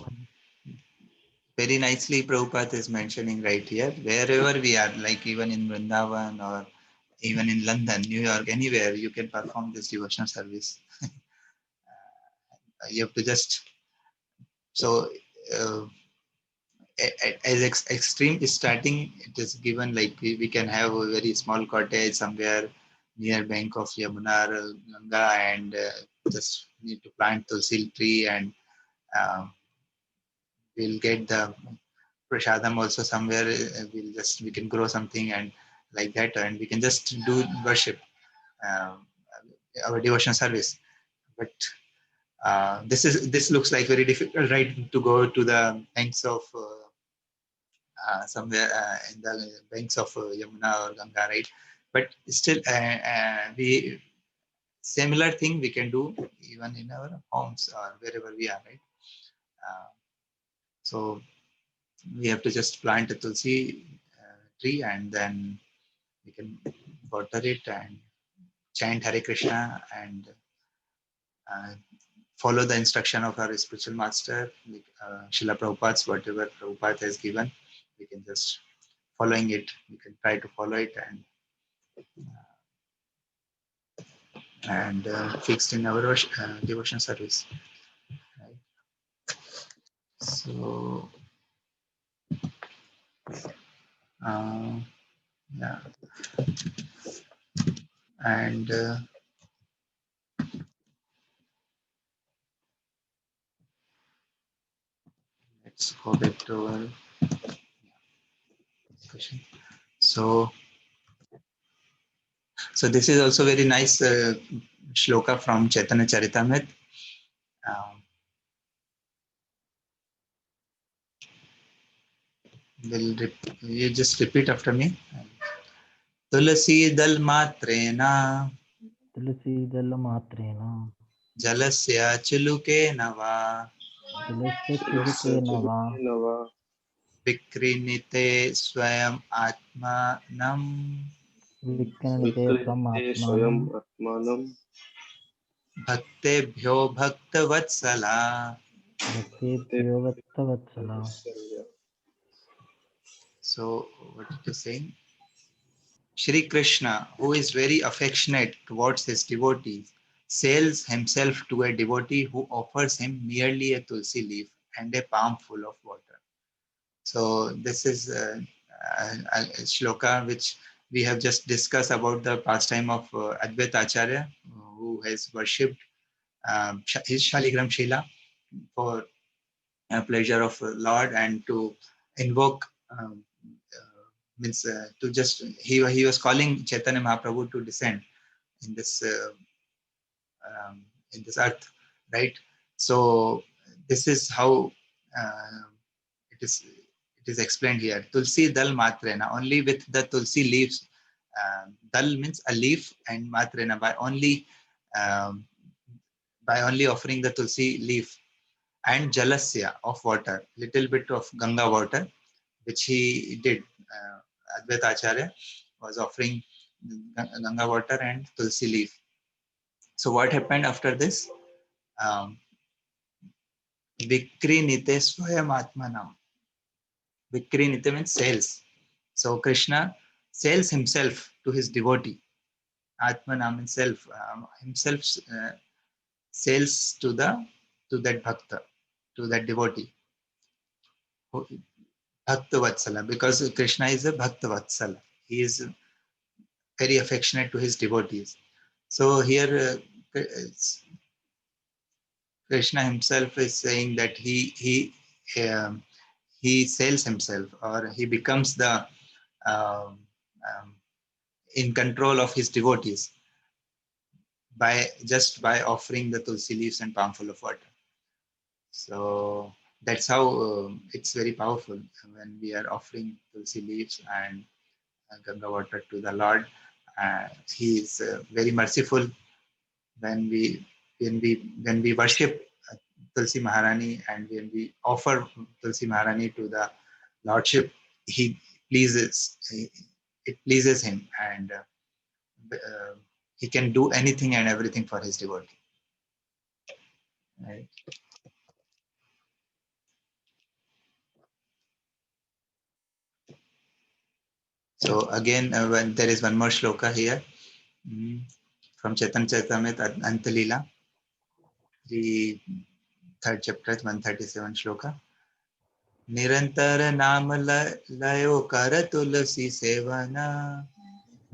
Speaker 1: very nicely Prabhupada is mentioning right here, wherever we are, like even in Vrindavan or even in London, New York, anywhere, you can perform this devotional service. You have to just, so uh, as extreme starting, it is given like we can have a very small cottage somewhere near bank of Yamuna or Ganga, and just need to plant tulsi tree, and we'll get the prasadam also somewhere. We can grow something and like that, and we can just do worship, um, our devotional service. But this looks like very difficult, right? To go to the banks of somewhere in the banks of Yamuna or Ganga, right? But still, we similar thing we can do even in our homes or wherever we are, right? Uh, so we have to just plant a tulsi tree, and then we can water it and chant Hare Krishna, and uh, follow the instruction of our spiritual master, like Srila Prabhupada's, whatever Prabhupada has given. we can just following it. We can try to follow it and fixed in our devotion service. Right? So yeah, and let's go back to our discussion. So this is also very nice shloka from Chaitanya Charitamrita. You just repeat after me. तुलसी दल मात्रेण
Speaker 3: तुलसी दल मात्रेण
Speaker 1: जलस्य चुलुकेन वा
Speaker 3: जलस्य चुलुकेन वा
Speaker 1: विक्रीणिते स्वयम् आत्मानं
Speaker 3: विक्रीणिते
Speaker 2: विक्रीते स्वयं
Speaker 3: स्वमात्मानं
Speaker 2: आत्मानं
Speaker 1: भक्तेभ्यो भक्तवत्सला.
Speaker 3: भक्तेभ्यो वत्सवत्सला.
Speaker 1: So what it is saying? Shri Krishna, who is very affectionate towards his devotees, sells himself to a devotee who offers him merely a tulsi leaf and a palm full of water. So this is a shloka which we have just discussed about the pastime of Advaita Acharya, who has worshipped his Shaligram Shila for pleasure of Lord and to invoke means to just he was calling Chaitanya Mahaprabhu to descend in this earth, right? So this is how it is explained here. Tulsi dal matrena, only with the tulsi leaves. Dal means a leaf, and matrena um, by only offering the tulsi leaf and jalasya of water, little bit of Ganga water, which he did. Advaita Acharya was offering Ganga water and tulsi leaf. So what happened after this? Vikrinite swayam atmanam. Vikrinite means sells. So Krishna sells himself to his devotee. Atmanam means self. Himself sells to that bhakta, to that devotee. Bhakta Vatsala, because Krishna is a Bhakta Vatsala. He is very affectionate to his devotees. So here Krishna himself is saying that he sells himself, or he becomes the um, um, in control of his devotees by offering the tulsi leaves and palm full of water. So that's how it's very powerful when we are offering tulsi leaves and Ganga water to the Lord. He is very merciful when we worship Tulsi Maharani, and when we offer Tulsi Maharani to the Lordship. He pleases. It pleases him, and he can do anything and everything for his devotee. Right? So again, when there is one more shloka here from Chaitanya Charitamrita Antalila, the third chapter, 137 shloka. निरंतर नाम लयो कर तुलसी सेवना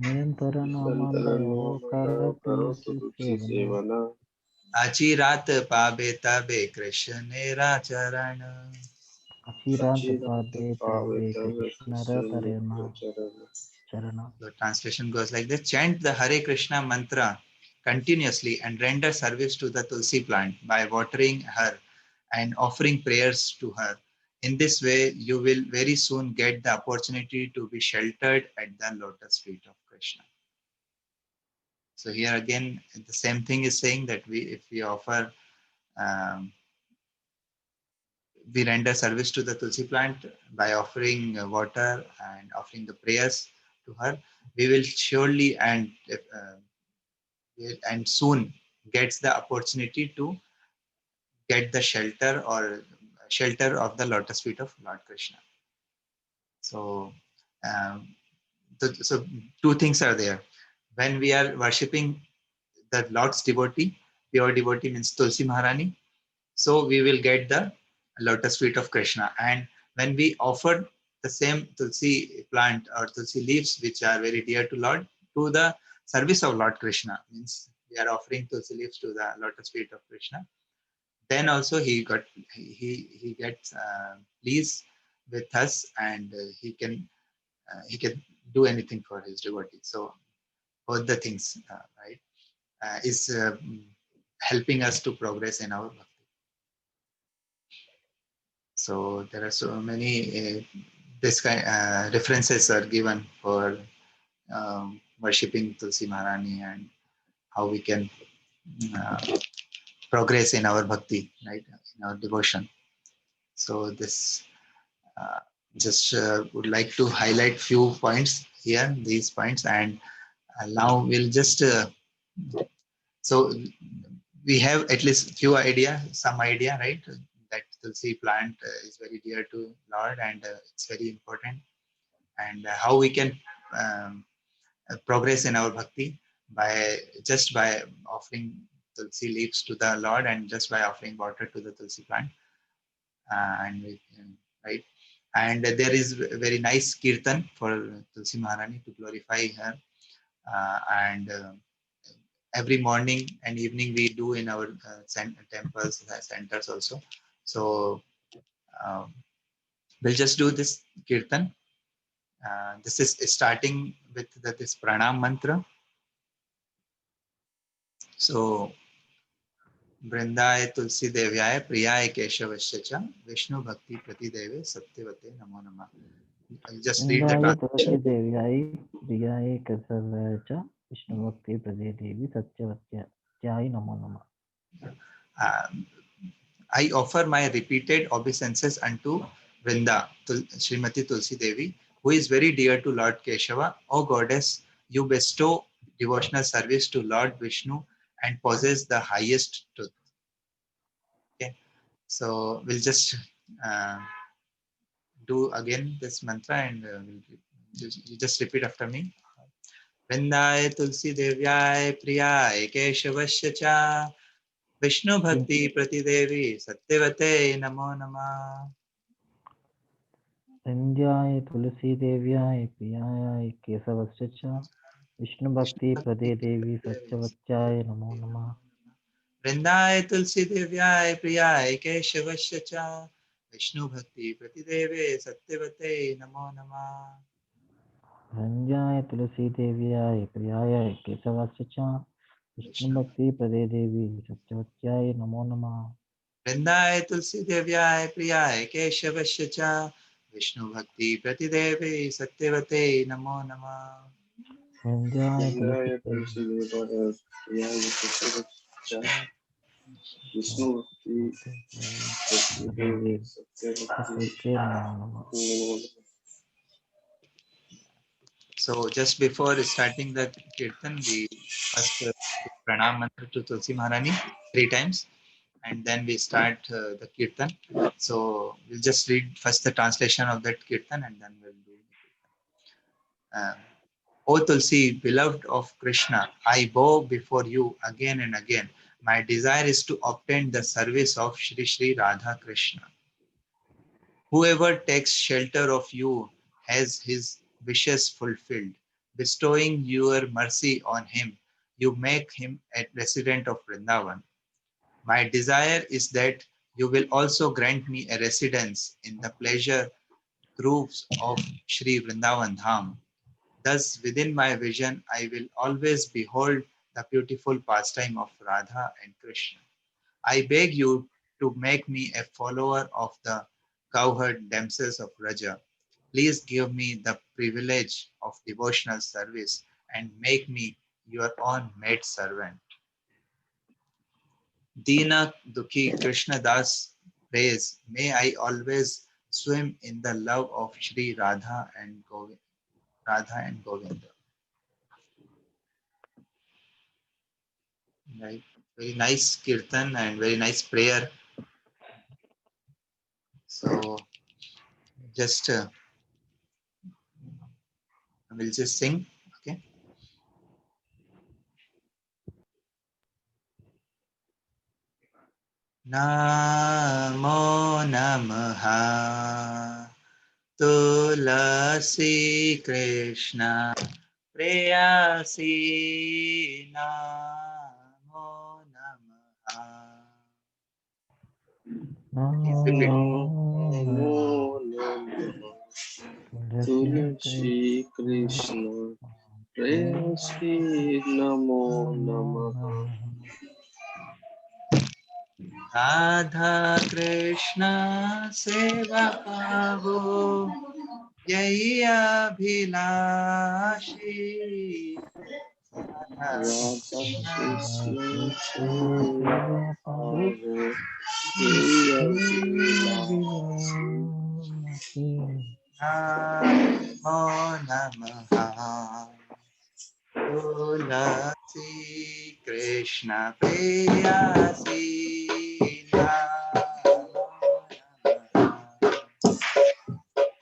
Speaker 3: निरंतर नामालयो कर तुलसी सेवना
Speaker 1: आची रात पावे तबे कृष्ण चरण.
Speaker 3: अचिरांत पादे तबे कृष्ण तरेना चरण.
Speaker 1: The translation goes like this: chant the Hare Krishna mantra continuously and render service to the Tulsi plant by watering her and offering prayers to her. In this way, you will very soon get the opportunity to be sheltered at the lotus feet of Krishna. So here again, the same thing is saying that if we offer, we render service to the Tulsi plant by offering water and offering the prayers to her, we will surely and soon gets the opportunity to get the shelter of the lotus feet of Lord Krishna. So, um, so two things are there. When we are worshipping the Lord's devotee, pure devotee means Tulsi Maharani, so we will get the lotus feet of Krishna. And when we offer the same Tulsi plant or Tulsi leaves, which are very dear to Lord, to the service of Lord Krishna, means we are offering Tulsi leaves to the lotus feet of Krishna. Then also he gets pleased with us, and he can do anything for his devotee. So both the things, right, is helping us to progress in our bhakti. So there are so many this kind references are given for worshipping Tulsi Maharani and how we can uh, progress in our bhakti, right, in our devotion. So this uh, just would like to highlight few points here, these points, and now we'll just so we have at least few idea, some idea, right? That Tulsi plant is very dear to Lord, and it's very important. And how we can um, progress in our bhakti by just by offering Tulsi leaves to the Lord, and just by offering water to the Tulsi plant, and we can, right. And there is very nice kirtan for Tulsi Maharani to glorify her, and every morning and evening we do in our temples, centers also. So um, we'll just do this kirtan. This is starting with this pranam mantra. So Vrindaye Tulsi Devyaye Priyaye Keshavasya Cha Vishnu Bhakti Pratideve Satyavate Namo Namah. I'll just read the
Speaker 3: Vrindaye
Speaker 1: translation.
Speaker 3: Tulsi Devyai Priyaye Kesavaya Cha Vishnu Bhakti Prade Devi Satyavatyayi Namo Namah.
Speaker 1: Um, I offer my repeated obeisances unto Vrinda, Srimati Tulsi Devi, who is very dear to Lord Keshava. O goddess, you bestow devotional service to Lord Vishnu and possess the highest truth. Okay, so we'll just uh, do again this mantra, and you just repeat after me. Vrindaye Tulsi Devyay Priyaye Keshavasya Cha Vishnu Bhakti Pratidevi Satyavate Namo Namah.
Speaker 3: Vrindaye Tulsi Devyai Priyaye Kesavasya Cha Vishnu Bhakti Prade Devi Satyavatyayi Namo Namah.
Speaker 1: वृंदाय तुलसी देव्याय प्रियाय केशवस्य च विष्णु भक्ति प्रतिदेवे सत्यवते नमो नमः.
Speaker 3: Vrindaye Tulsi Devyai Priyaye Kesavasya Cha Vishnu Bhakti Prade Devi Satyavatyayi Namo Namah.
Speaker 1: वृंदाय तुलसी देव्याय प्रियाय केशवस्य च विष्णु भक्ति प्रतिदेवे सत्यवते नमो नमः.
Speaker 3: Vrindaye Tulsi
Speaker 2: Vindaya Tulsi Devaya Priyaya Keshavasya Vishnu Bhakti Pratidevi
Speaker 3: Devi
Speaker 2: Satyavati
Speaker 3: Satyavatyayi Namo Namah.
Speaker 2: Namo
Speaker 1: So just before starting the kirtan, we first pranam mantra to Tulsi Maharani 3 times, and then we start the kirtan. So we'll just read first the translation of that kirtan, and then we'll do the kirtan. O Tulsi, beloved of Krishna, I bow before you again and again. My desire is to obtain the service of Shri Shri Radha Krishna. Whoever takes shelter of you has his wishes fulfilled. Bestowing your mercy on him, you make him a resident of Vrindavan. My desire is that you will also grant me a residence in the pleasure groves of Sri Vrindavan Dham. Thus, within my vision, I will always behold the beautiful pastime of Radha and Krishna. I beg you to make me a follower of the cowherd damsels of Raja. Please give me the privilege of devotional service and make me your own maid servant. Dina Dukhi Krishna Das prays, may I always swim in the love of Sri Radha and Govinda. Right? Very nice kirtan and very nice prayer. So just We'll just sing. Okay. Namo Namaha Tulasi Krishna Preyasi Namo Namaha. Please repeat.
Speaker 2: Namo Namah Tulsi Krishna Prayasi Namo Namah
Speaker 1: Radha Krishna Seva Pavo Yai Abhilashi Radha
Speaker 2: Radha
Speaker 1: Krishna
Speaker 2: Krishna Shiva Pavo Jaya
Speaker 1: Namo Namaha Tulasi Krishna Preyasi Namo Namaha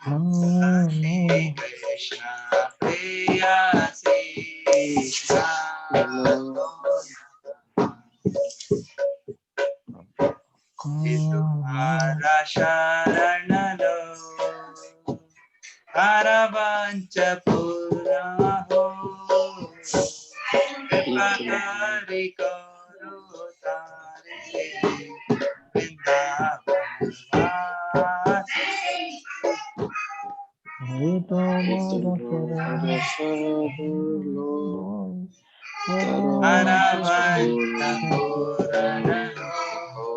Speaker 1: Tulasi Krishna Preyasi Namo Tumhara sharanalo Karavancha pura ho Kripakari karo tare Vrindavasi Karavancha pura ho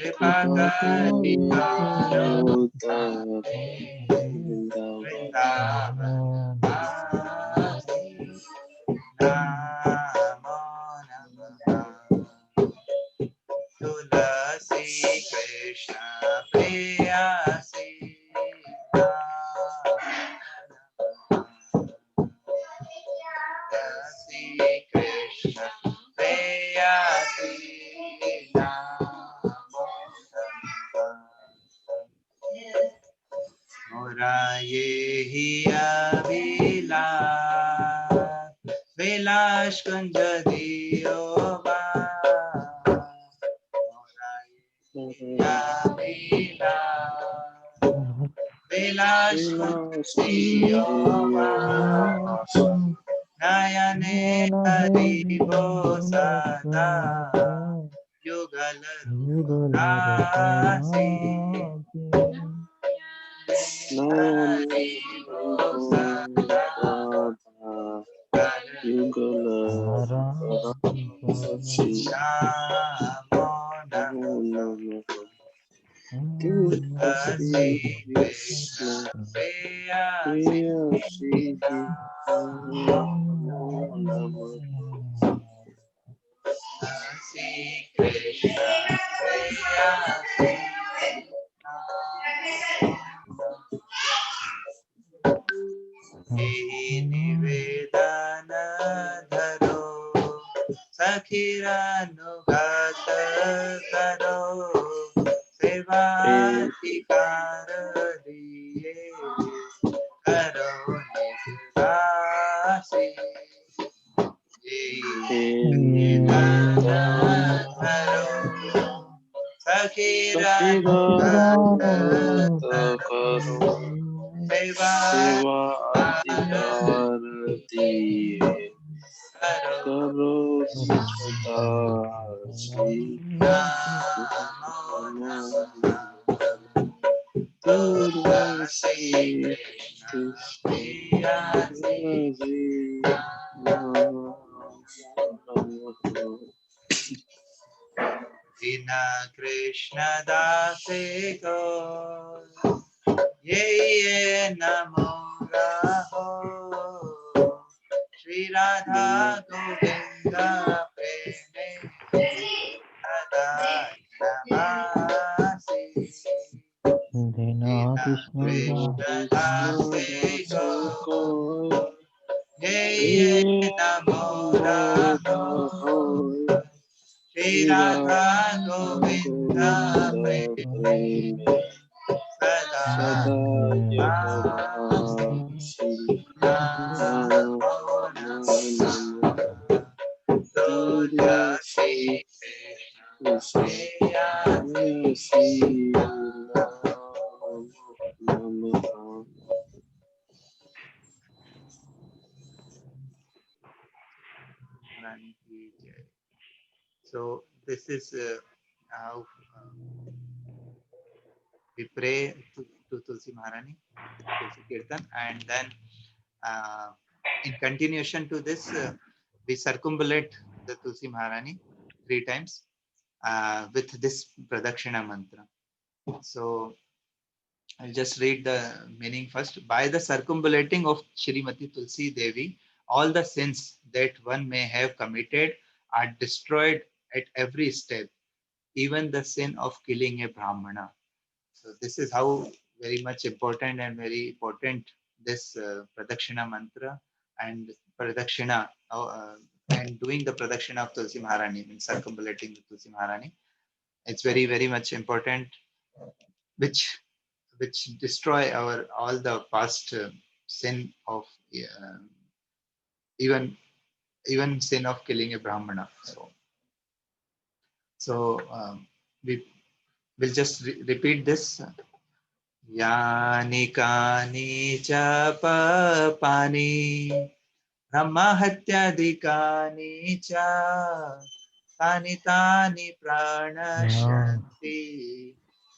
Speaker 1: Kripakari karo tare Vrindavasi Namo Namaha Tulasi Krishna Preyasi Tulasi Krishna Preyasi Namo Moraye Hiya Vilash Kunja Diyoba Vilash Kunja Diyoba Nayane Haribo Sada Yugal Rupasi Haribo Sada
Speaker 2: Yugala
Speaker 1: Namo Namaha Tulasi Krishna Preyasi Tulasi Krishna Preyasi Nivedana Dharo Sakhiranugat Karo Sevatikar Diye Karo Nivrasi Nivedana Dharo Sakhiranugat Karo
Speaker 2: Seva Adhikar Diye Karo Sudasi Tulasi Krishna
Speaker 1: Dina Krishna Dase Go Ye Namo Raho Shri Radha Govinda Preme Radha Namasi
Speaker 3: Dina Krishna
Speaker 1: Dase Go Ye Namo Raho Shri Radha Govinda Preme Sada
Speaker 2: Sada
Speaker 1: Namasi Maharani ki jai. So this is how we pray to Tulsi Maharani, Tulsi Kirtan, and then in continuation to this, we circumambulate the Tulsi Maharani 3 times with this Pradakshina mantra. So I'll just read the meaning first. By the circumambulating of Shrimati Tulsi Devi, all the sins that one may have committed are destroyed at every step, even the sin of killing a Brahmana. So this is how very much important and very important this Pradakshina mantra and Pradakshina and doing the Pradakshina of Tulsi Maharani, means circumambulating the Tulsi Maharani. It's very, very much important, which destroy our all the past sin of uh, even sin of killing a Brahmana. So we will just repeat this. यानि कानि च पापानि ब्रह्महत्यादिकानि च तानि तानि प्रणश्यन्ति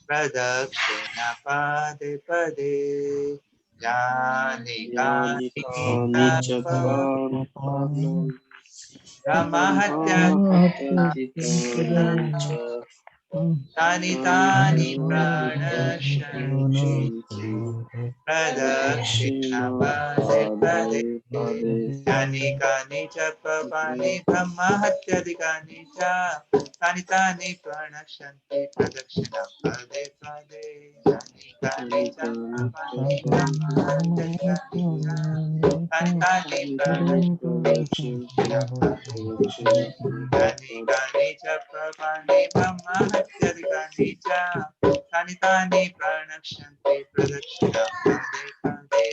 Speaker 1: प्रदक्षिण पदे पदे यानि कानि च ब्रह्महत्यादिकानि तानि तानि प्रणश्यन्ति प्रदक्षिण पदे पदे यानि कानि च पापानि ब्रह्महत्यादिकानि च तानि तानि प्रणश्यन्ति प्रदक्षिण पदे पदे यानि कानि च पापानि ब्रह्महत्यादिकानि च तानि तानि प्रणश्यन्ति यानि कानि च पापानि ब्रह्महत्यादिकानि च तानि तानि प्रणश्यन्ति प्रदक्षिण पदे पदे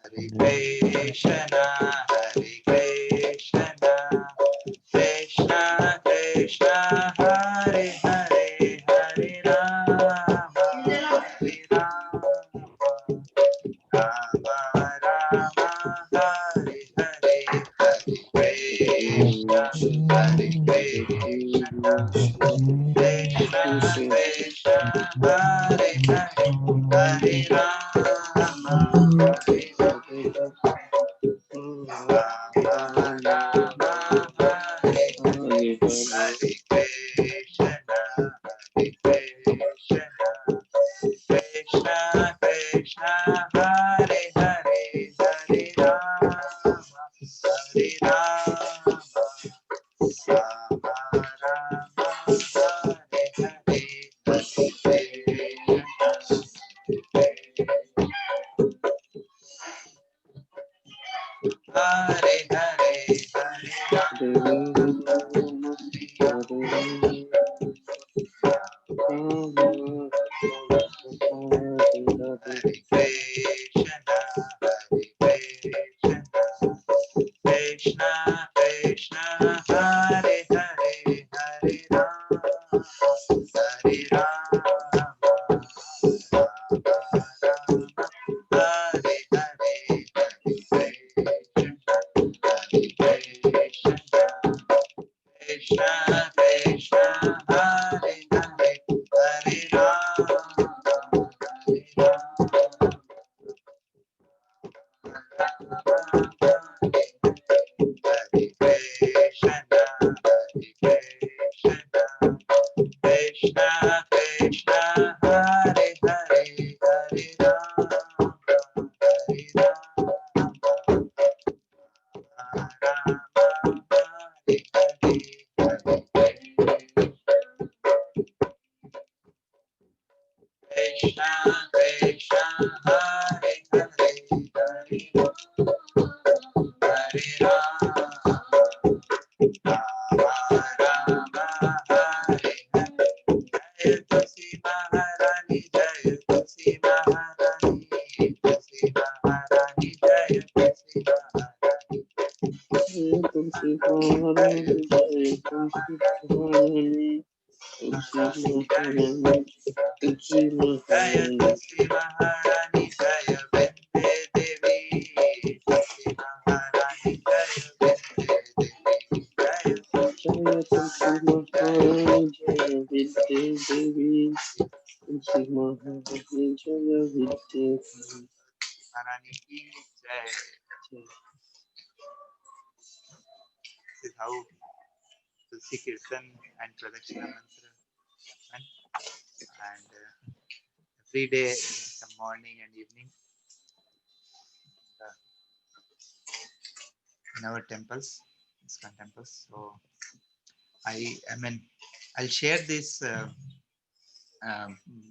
Speaker 1: Hare Krishna, Hare Krishna, Krishna Krishna, Hare Hare, Hare Rama, Hare Rama, Rama Rama, Hare Hare, Hare Krishna, Hare Krishna, Krishna Krishna, Hare Hare, Hare Rama, Hare Rama, Hare Hare, Hare Krishna, Hare Krishna, Krishna Krishna, Hare Hare, Hare Rama, Hare Rama, Rama Rama, Hare Hare, Hare Krishna, Krishna Krishna, Hare Hare, Hare Rama, Hare Rama, Hare Hare, Krishna Krishna, Hare Hare, Hare Rama, Hare Rama, Hare Krishna, Hare Krishna, Krishna Krishna, Hare Hare, Hare Rama, Hare Rama, Rama Hare Hare, Hare Krishna Krishna, Hare Hare, Hare Hare Rama, Rama Rama, Hare Hare, Jai Tulsi Maharani Maharani Jai, Tulsi Maharani, Tulsi Maharani Jai, Tulsi Maharani.
Speaker 2: Tulsi Maharani Jai, Tulsi Maharani, Tulsi Maharani, Tulsi
Speaker 1: Jaya
Speaker 2: Maharani.
Speaker 1: Tulsi Maharani Jaya Vande Devi, Tulsi Maharani Jaya Vande Devi, Jaya
Speaker 2: Jaya Tulsi Maharani Jaya Vidya Devi, Tulsi Maharani Jaya Vidya
Speaker 1: Maharani ki Jai.
Speaker 2: Devi.
Speaker 1: This is how Tulsi Kirtan and Pradakshina Mantra went. And every day in the morning and evening in our temples, ISKCON temples. So I mean, I'll share this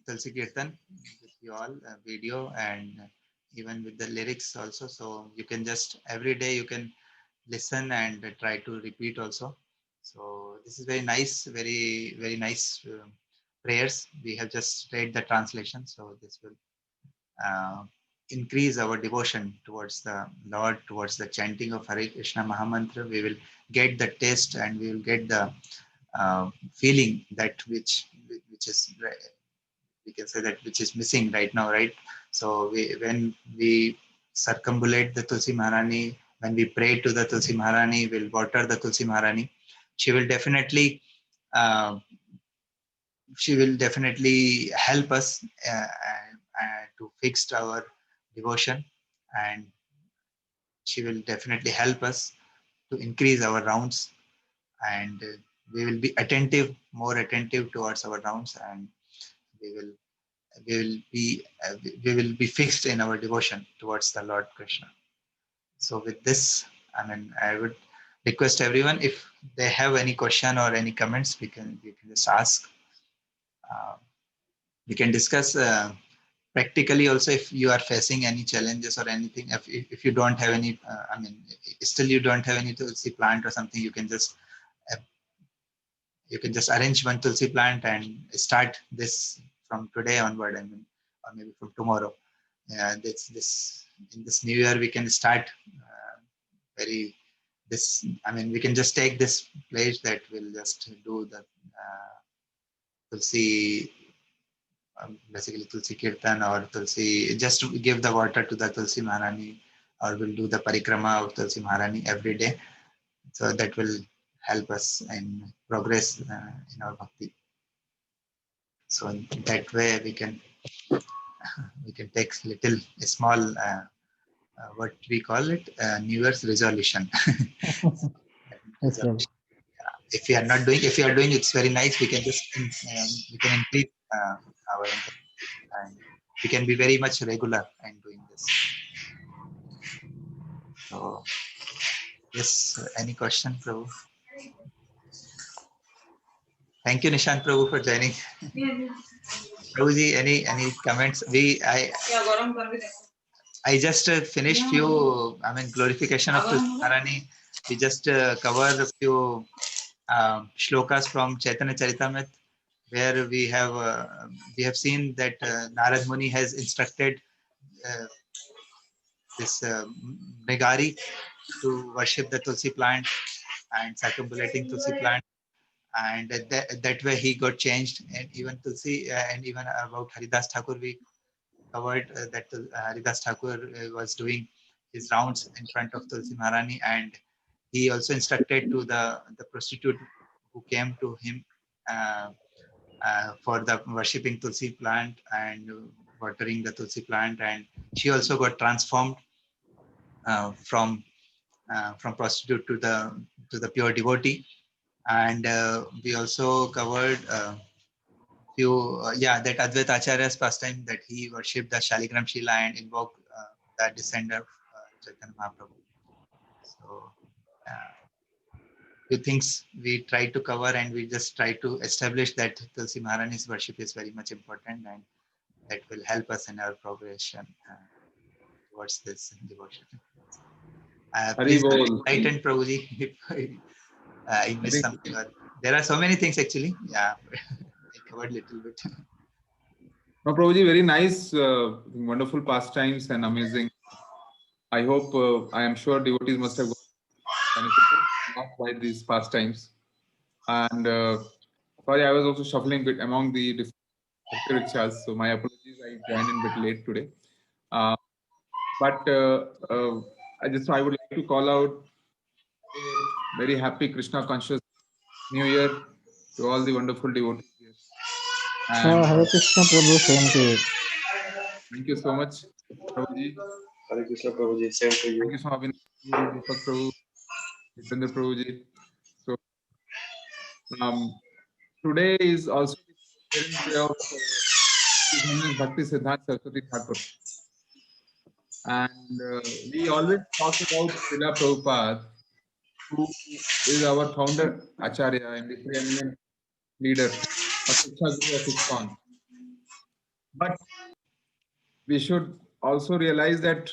Speaker 1: Tulsi Kirtan with you all, video and even with the lyrics also. So you can just every day you can listen and try to repeat also. So this is very nice, very nice prayers. We have just read the translation, so this will uh, increase our devotion towards the Lord, towards the chanting of Hare Krishna Mahamantra. We will get the taste and we will get the feeling that which is, we can say, that which is missing right now, right? So when we circumambulate the Tulsi Maharani, when we pray to the Tulsi Maharani, we'll water the Tulsi Maharani. She will definitely uh, help us to fix our devotion, and she will definitely help us to increase our rounds, and we will be more attentive towards our rounds, and we will we will be fixed in our devotion towards the Lord Krishna. So with this, I mean, I would request everyone, if they have any question or any comments, we can just ask. Uh, we can discuss practically also, if you are facing any challenges or anything. If you don't have any, I mean, still you don't have any tulsi plant or something, uh, you can just arrange one tulsi plant and start this from today onward. I mean, or maybe from tomorrow. This in this new year we can start very this. I mean, we can just take this pledge that we'll just do the tulsi, basically Tulsi Kirtan or Tulsi, just to give the water to the Tulsi Maharani, or we'll do the parikrama of Tulsi Maharani every day. So that will help us in progress in our bhakti. So in that way we can take little small what we call it, New Year's resolution.
Speaker 3: Okay.
Speaker 1: If you are doing, it's very nice. We can just we can increase our income, and we can be very much regular in doing this. So yes, any question, Prabhu? Thank you, Nishant Prabhu, for joining. Prabhuji, any comments? I just finished few, I mean, glorification of Tulsi Maharani. We just covered a few shlokas from Chaitanya Charitamrita, where we have seen that Narad Muni has instructed uh, this Megari to worship the Tulsi plant and circumambulating Tulsi plant, and that way he got changed. And even Tulsi, and even about Haridas Thakur, we covered that Haridas Thakur was doing his rounds in front of Tulsi Maharani, and he also instructed to the prostitute who came to him uh, for the worshipping Tulsi plant and watering the Tulsi plant, and she also got transformed from prostitute to the pure devotee. And we also covered few that Advaita Acharya's pastime, that he worshipped the Shaligram Shila and invoked the descendant of Chaitanya Mahaprabhu. So few things we try to cover, and we just try to establish that Tulsi Maharani's worship is very much important, and that will help us in our progression towards this devotion. Please
Speaker 2: Haribol.
Speaker 1: enlighten Prabhuji if I missed something. Or there are so many things actually. Yeah, I covered little bit.
Speaker 4: No, Prabhuji, very nice, wonderful pastimes and amazing. I hope, I am sure devotees must have got benefited by these pastimes. And sorry, I was also shuffling bit among the different rickshaws, so my apologies. I joined in a bit late today. But I would like to call out a very happy Krishna conscious New Year to all the wonderful devotees here. And
Speaker 3: Hare Krishna Prabhu, same to you.
Speaker 4: thank you so much, Prabhuji.
Speaker 2: Hare Krishna Prabhuji, same to you.
Speaker 4: Thank you so much, Deepak Prabhu, Jitendra Prabhuji. So today is also the appearance day of His Holiness Bhakti Siddhanta Saraswati Thakur. And we always talk about Srila Prabhupada, who is our founder, Acharya, and the preeminent leader of Shiksha Guru of ISKCON. But we should also realize that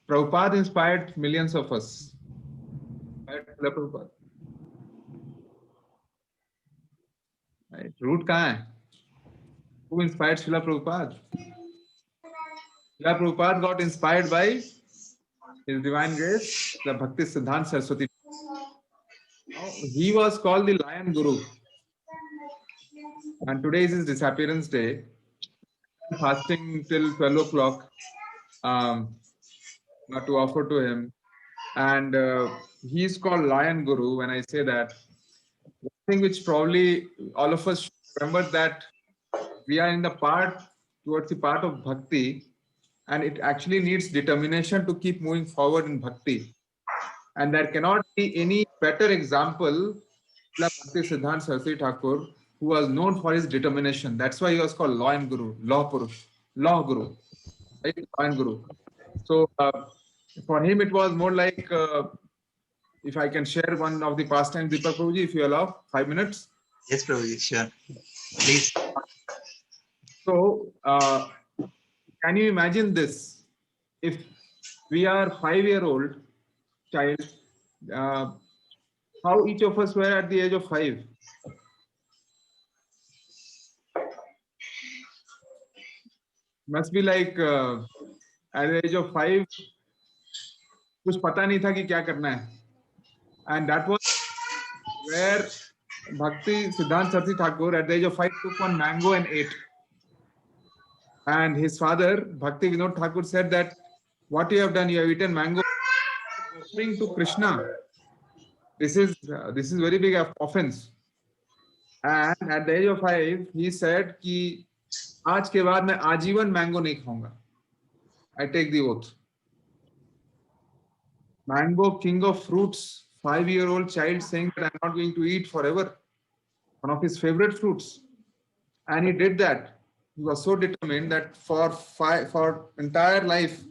Speaker 4: Prabhupada inspired millions of us. Right, Srila Prabhupada? Right. Root kahan hai? Who inspired Srila Prabhupada? Srila Prabhupada got inspired by His Divine Grace, the Bhakti Siddhanta Saraswati. He was called the Lion Guru. And today is his disappearance day. Fasting till 12 o'clock to offer to him. And he is called Lion Guru. When I say that, one thing which probably all of us should remember, that we are in the part towards the part of bhakti, and it actually needs determination to keep moving forward in bhakti. And there cannot be any better example like Bhakti Siddhanta Saraswati Thakur, who was known for his determination. That's why he was called Lion Guru, Law Purush, Law Guru, right? Lion Guru. So for him, it was more like, if I can share one of the pastimes, Deepak Prabhuji, if you allow 5 minutes.
Speaker 1: Yes, Prabhuji, sure. Please.
Speaker 4: So, can you imagine this? If we are 5-year-old child, how each of us were at the age of 5? Must be like at the age of 5, कुछ पता नहीं था कि क्या करना है. And that was where Bhakti Siddhanta Saraswati Thakur at the age of 5 took one mango and ate. And his father, Bhakti Vinod Thakur, said that, what you have done, you have eaten mango, offering to Krishna. This is very big offense. And at the age of 5, he said कि आज के बाद मैं आजीवन mango नहीं खाऊंगा. I take the oath. Mango, king of fruits, 5-year-old child saying that I'm not going to eat forever. One of his favorite fruits. And he did that. He was so determined that for entire life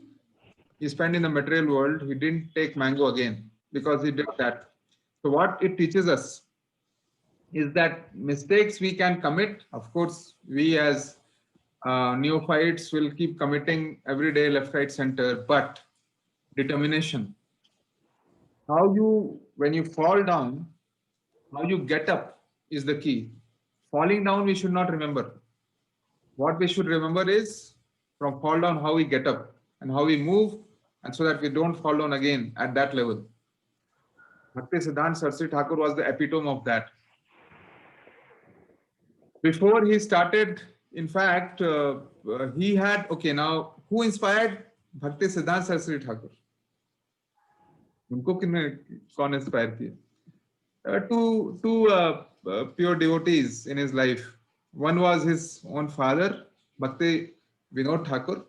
Speaker 4: he spent in the material world, he didn't take mango again because he did that. So what it teaches us is that mistakes we can commit. Of course, we as neophytes will keep committing every day, left, right, center, but determination. When you fall down, how you get up is the key. Falling down, we should not remember. What we should remember is from fall down, how we get up and how we move, and so that we don't fall down again at that level. Bhakti Siddhanta Saraswati Thakur was the epitome of that. Before he started, in fact, he had, okay, now who inspired Bhakti Siddhanta Saraswati Thakur? उनको कौन inspire किया? Two pure devotees in his life. One was his own father, Bhakti Vinod Thakur,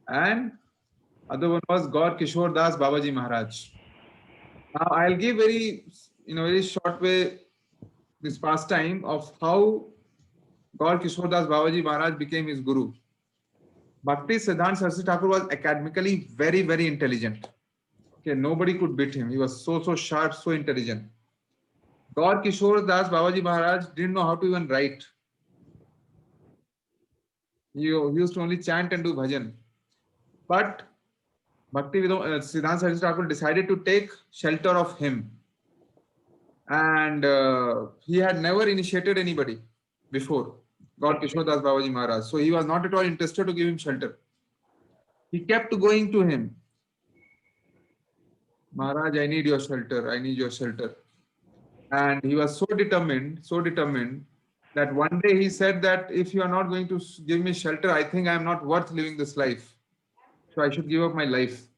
Speaker 4: and other one was Gaur Kishore Das Babaji Maharaj. Now I'll give very short way this pastime of how Gaur Kishore Das Babaji Maharaj became his guru. Bhakti Siddhanta Saraswati Thakur was academically very, very intelligent. Okay, nobody could beat him. He was so sharp, so intelligent. Gaur Kishore Das Babaji Maharaj didn't know how to even write. He used to only chant and do bhajan. But Bhakti Siddhanta Saraswati Thakur decided to take shelter of him. And he had never initiated anybody before. God Kishore Das Babaji Maharaj. So he was not at all interested to give him shelter. He kept going to him. Maharaj, I need your shelter. I need your shelter. And he was so determined that one day he said that if you are not going to give me shelter, I think I am not worth living this life. So I should give up my life.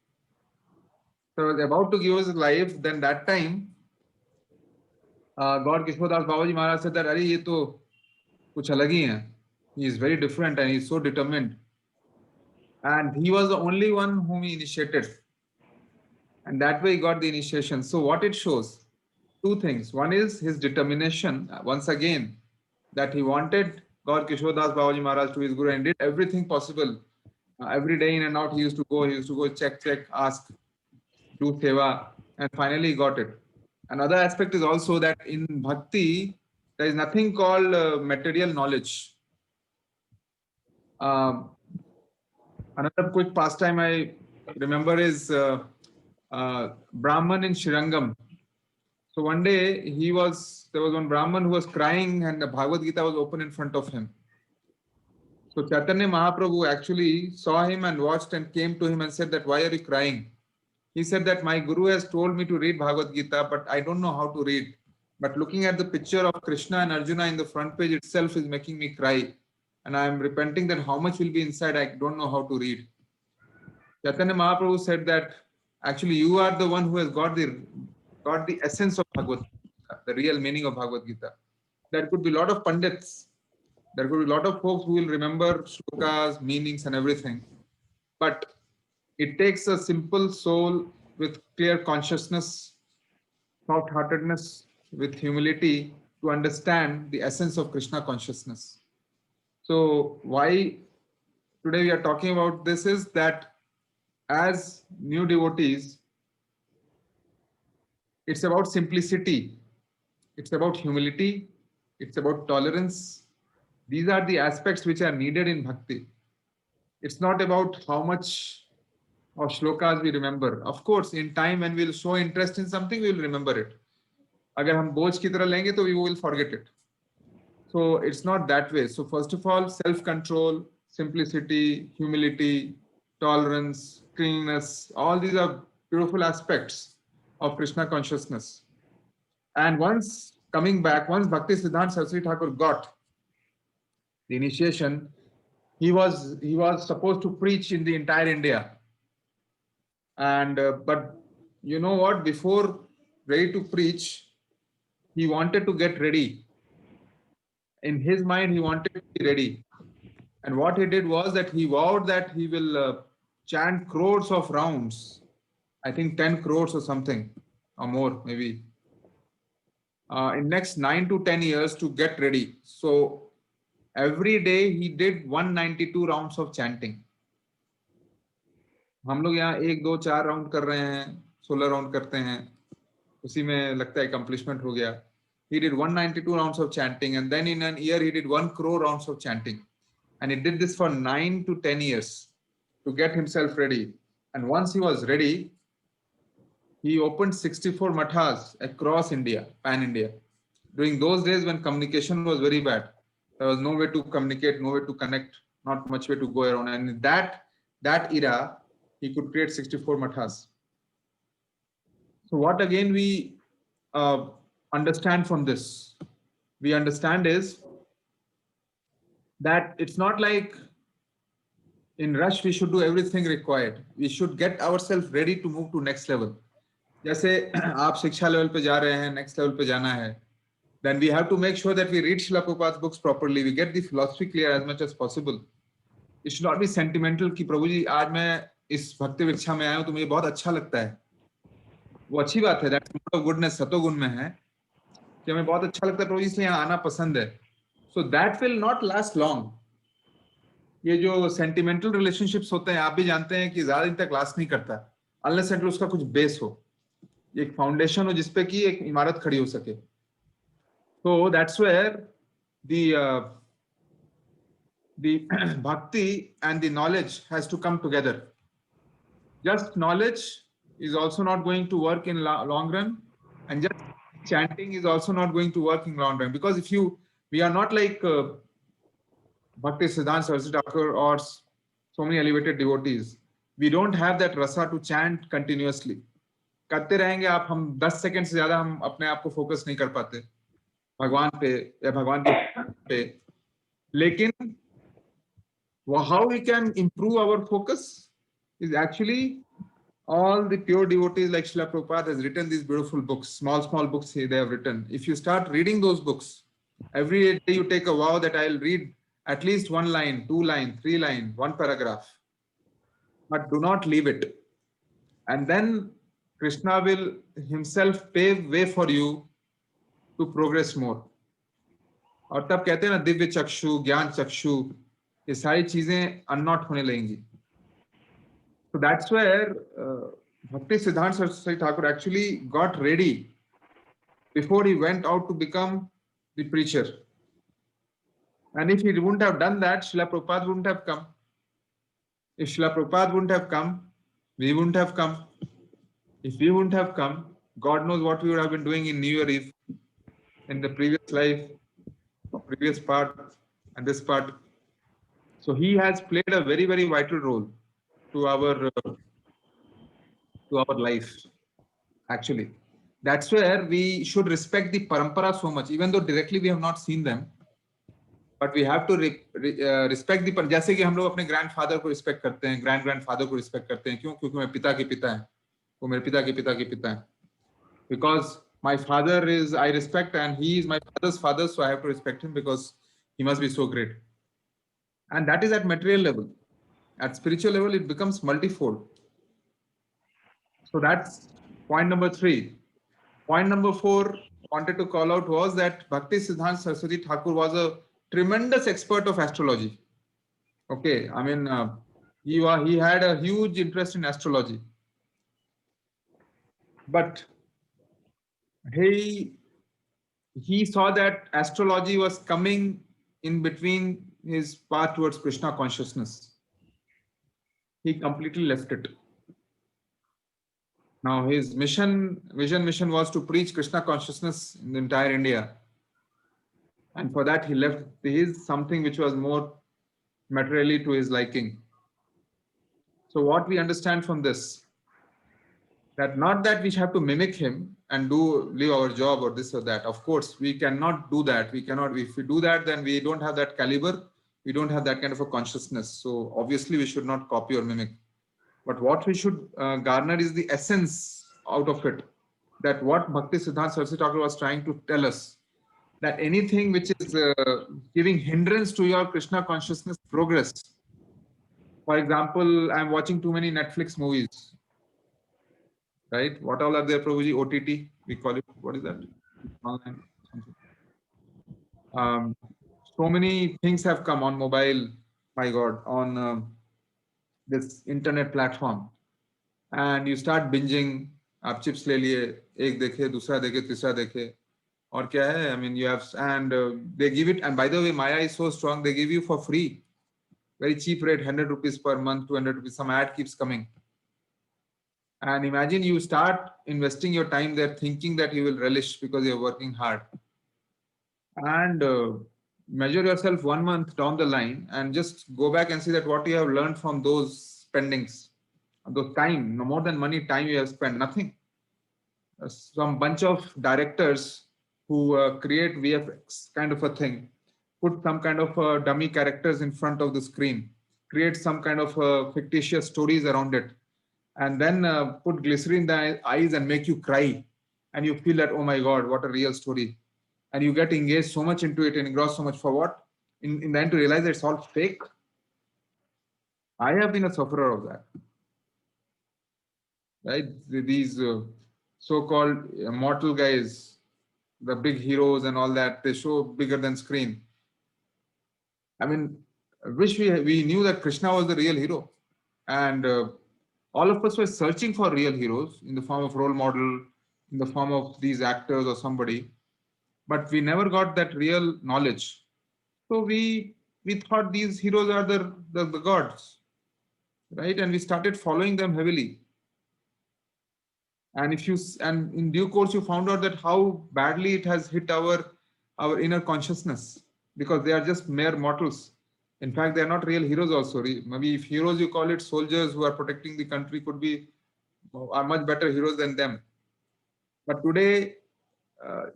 Speaker 4: So he was about to give his life. Then that time, God Kishore Das Babaji Maharaj said that, "Arey, ye to kuch alag hi hai. He is very different and he is so determined." And he was the only one whom he initiated. And that way he got the initiation. So what it shows? Two things. One is his determination, once again, that he wanted God Kishore Das Babaji Maharaj to his Guru and did everything possible. Every day in and out, he used to go check, ask, do seva, and finally he got it. Another aspect is also that in bhakti, there is nothing called material knowledge. Another quick pastime I remember is Brahman in Srirangam. So one day there was one Brahman who was crying and the Bhagavad Gita was open in front of him. So Chaitanya Mahaprabhu actually saw him and watched and came to him and said that, "Why are you crying?" He said that my Guru has told me to read Bhagavad Gita, but I don't know how to read. But looking at the picture of Krishna and Arjuna in the front page itself is making me cry. And I am repenting that how much will be inside, I don't know how to read. Chaitanya Mahaprabhu said that actually you are the one who has got the essence of Bhagavad Gita, the real meaning of Bhagavad Gita. There could be a lot of pandits, there could be a lot of folks who will remember shlokas, meanings and everything. But it takes a simple soul with clear consciousness, soft-heartedness, with humility to understand the essence of Krishna consciousness. So why today we are talking about this is that as new devotees, it's about simplicity, it's about humility, it's about tolerance. These are the aspects which are needed in bhakti. It's not about how much of shlokas we remember. Of course, in time when we'll show interest in something, we will remember it. Agar hum boj ki tarah lenge, to we will forget it. So it's not that way. So first of all, self-control, simplicity, humility, tolerance, cleanliness, all these are beautiful aspects of Krishna consciousness. And once Bhakti Siddhanta Saraswati Thakur got the initiation, he was supposed to preach in the entire India. And but you know what? Before ready to preach, he wanted to get ready. In his mind, he wanted to be ready. And what he did was that he vowed that he will chant crores of rounds. I think 10 crores or something, or more maybe. In next 9 to 10 years to get ready. So every day he did 192 rounds of chanting. हम लोग यहाँ 1, 2, 4 round कर रहे हैं, 16 round करते हैं, उसी में लगता है accomplishment हो गया. He did 192 rounds of chanting, and then in an year he did 1 crore rounds of chanting, and he did this for 9 to 10 years to get himself ready. And once he was ready, he opened 64 mathas across India, pan India. During those days when communication was very bad, there was no way to communicate, no way to connect, not much way to go around. And in that era, he could create 64 mathas. So what again we understand from this? We understand is that it's not like in rush we should do everything required. We should get ourselves ready to move to next level. जैसे आप शिक्षा level पे जा रहे हैं, next level पे जाना है, then we have to make sure that we read Srila Prabhupada's books properly. We get the philosophy clear as much as possible. It should not be sentimental कि प्रभु जी आज मैं इस भक्ति विक्षा में आया हूँ तो मुझे बहुत अच्छा लगता है. वो अच्छी बात है, that's the goodness सतोगुण में है कि हमें बहुत अच्छा लगता है प्रभु जी इसलिए यहाँ आना पसंद है. So that will not last long. ये जो sentimental relationships होते हैं, आप भी जानते हैं कि ज्यादा दिन तक last नहीं करता unless until उसका कुछ base हो, एक foundation हो जिसपे कि एक इमारत खड़ी हो सके. So that's where the bhakti and the knowledge has to come together. Just knowledge is also not going to work in long run, and just chanting is also not going to work in long run, because we are not like Bhakti Siddhanta Saraswati Thakur or so many elevated devotees, we don't have that rasa to chant continuously. करते रहेंगे आप, हम 10 second से ज्यादा हम अपने आप को फोकस नहीं कर पाते भगवान पे या भगवान के पे. लेकिन how we can improve our focus is actually all the pure devotees like Srila Prabhupada has written these beautiful books, small books they have written. If you start reading those books, every day you take a vow that I'll read at least 1 line, 2 line, 3 line, 1 paragraph, but do not leave it. And then Krishna will himself pave way for you to progress more. और तब कहते हैं ना दिव्य चक्षु, ज्ञान चक्षु, ये सारी चीजें अननॉट होने लगेंगी. So that's where Bhakti Siddhanta Saraswati Thakur actually got ready before he went out to become the preacher. And if he wouldn't have done that, Srila Prabhupada wouldn't have come. If Srila Prabhupada wouldn't have come, we wouldn't have come. If we wouldn't have come, God knows what we would have been doing in New Year Eve, in the previous life, previous part, and this part. So he has played a very, very vital role to our life. Actually, that's where we should respect the parampara so much, even though directly we have not seen them. But we have to respect the जैसे कि हम लोग अपने grandfather को respect करते हैं, grandfather को respect करते हैं. क्यों? क्योंकि मेरे पिता के पिता हैं, वो मेरे पिता के पिता के पिता हैं. Because my father is, I respect, and he is my father's father, so I have to respect him because he must be so great. And that is at material level. At spiritual level, it becomes multifold. So that's point number 3. Point number 4 wanted to call out was that Bhakti Siddhanta Saraswati Thakur was a tremendous expert of astrology. Okay, I mean, he had a huge interest in astrology. But he saw that astrology was coming in between his path towards Krishna consciousness. He completely left it. Now his mission was to preach Krishna consciousness in the entire India. And for that he left his something which was more materially to his liking. So what we understand from this, that not that we have to mimic him and leave our job or this or that. Of course, we cannot do that. We cannot, if we do that, then we don't have that caliber. We don't have that kind of a consciousness. So obviously we should not copy or mimic. But what we should garner is the essence out of it. That what Bhakti Siddhanta Saraswati Thakur was trying to tell us, that anything which is giving hindrance to your Krishna consciousness progress. For example, I'm watching too many Netflix movies. Right? What all are there, Prabhuji? OTT, we call it. What is that? Online. So many things have come on mobile, my God, on this internet platform. And you start binging. आप chips ले लिए, एक देखे, दूसरा देखे, तीसरा देखे. और क्या है? I mean, you have, and they give it. And by the way, Maya is so strong, they give you for free. Very cheap rate, 100 rupees per month, 200 rupees. Some ad keeps coming. And imagine you start investing your time there thinking that you will relish because you're working hard. And measure yourself 1 month down the line and just go back and see that what you have learned from those spendings, those time, no more than money, time you have spent, nothing. Some bunch of directors who create VFX kind of a thing, put some kind of dummy characters in front of the screen, create some kind of fictitious stories around it, and then put glycerin in the eyes and make you cry. And you feel that, oh my God, what a real story. And you get engaged so much into it and engrossed so much for what? In the end to realize that it's all fake. I have been a sufferer of that. Right? These so-called mortal guys, the big heroes and all that, they show bigger than screen. I mean, I wish we knew that Krishna was the real hero. And all of us were searching for real heroes in the form of role model, in the form of these actors or somebody. But we never got that real knowledge. So we thought these heroes are the gods, right? And we started following them heavily. And in due course, you found out that how badly it has hit our inner consciousness, because they are just mere mortals. In fact, they are not real heroes also. Maybe if heroes you call it, soldiers who are protecting the country are much better heroes than them. But today,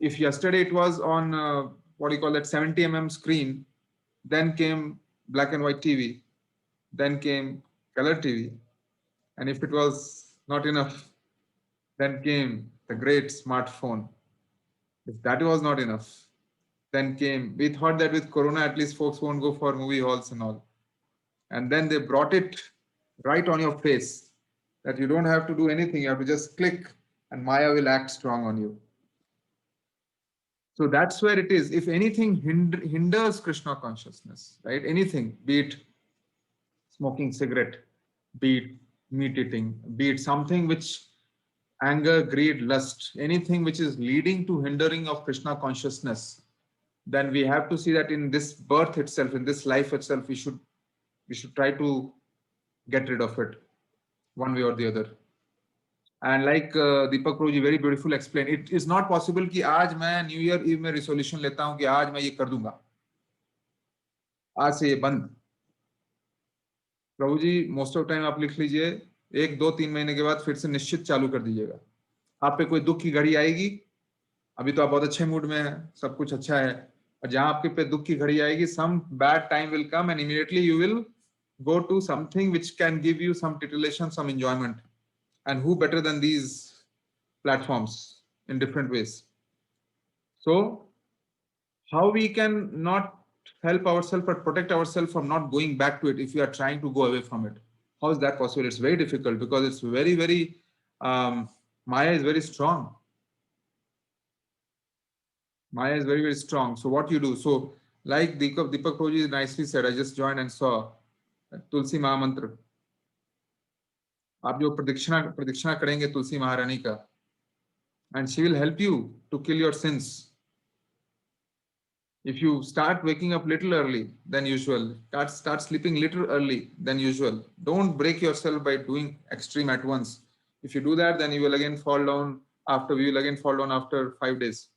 Speaker 4: if yesterday it was on what do you call that 70 screen, then came black and white TV, then came color TV, and if it was not enough, then came the great smartphone. If that was not enough, then we thought that with Corona, at least folks won't go for movie halls and all. And then they brought it right on your face that you don't have to do anything. You have to just click and Maya will act strong on you. So that's where it is. If anything hinders Krishna consciousness, right? Anything, be it smoking cigarette, be it meat eating, be it something which anger, greed, lust, anything which is leading to hindering of Krishna consciousness, then we have to see that in this birth itself, in this life itself, we should try to get rid of it one way or the other. And like Deepak Prabhu ji very beautiful explained, it is not possible कि आज मैं New Year Eve में resolution लेता हूँ कि आज मैं ये कर दूंगा, आज से ये बंद. प्रभु जी मोस्ट ऑफ टाइम आप लिख लीजिए 1, 2, 3 महीने के बाद फिर से निश्चित चालू कर दीजिएगा. आप पे कोई दुख की घड़ी आएगी, अभी तो आप बहुत अच्छे मूड में हैं, सब कुछ अच्छा है, और जहां आपके पे दुख की घड़ी आएगी, some bad time will come and immediately you will go to something which can give you some titillation, some enjoyment. And who better than these platforms in different ways? So how we can not help ourselves but protect ourselves from not going back to it if we are trying to go away from it? How is that possible? It's very difficult because it's very, very, Maya is very strong. Maya is very, very strong. So what you do? So like Deepak Prabhu nicely said, I just joined and saw Tulsi Mahamantra. आप जो प्रदक्षिणा करेंगे तुलसी महारानी का, and she will help you to kill your sins. If you start waking up little early than usual, start sleeping little early than usual, don't break yourself by doing extreme at once. If you do that, then you will again fall down after 5 days.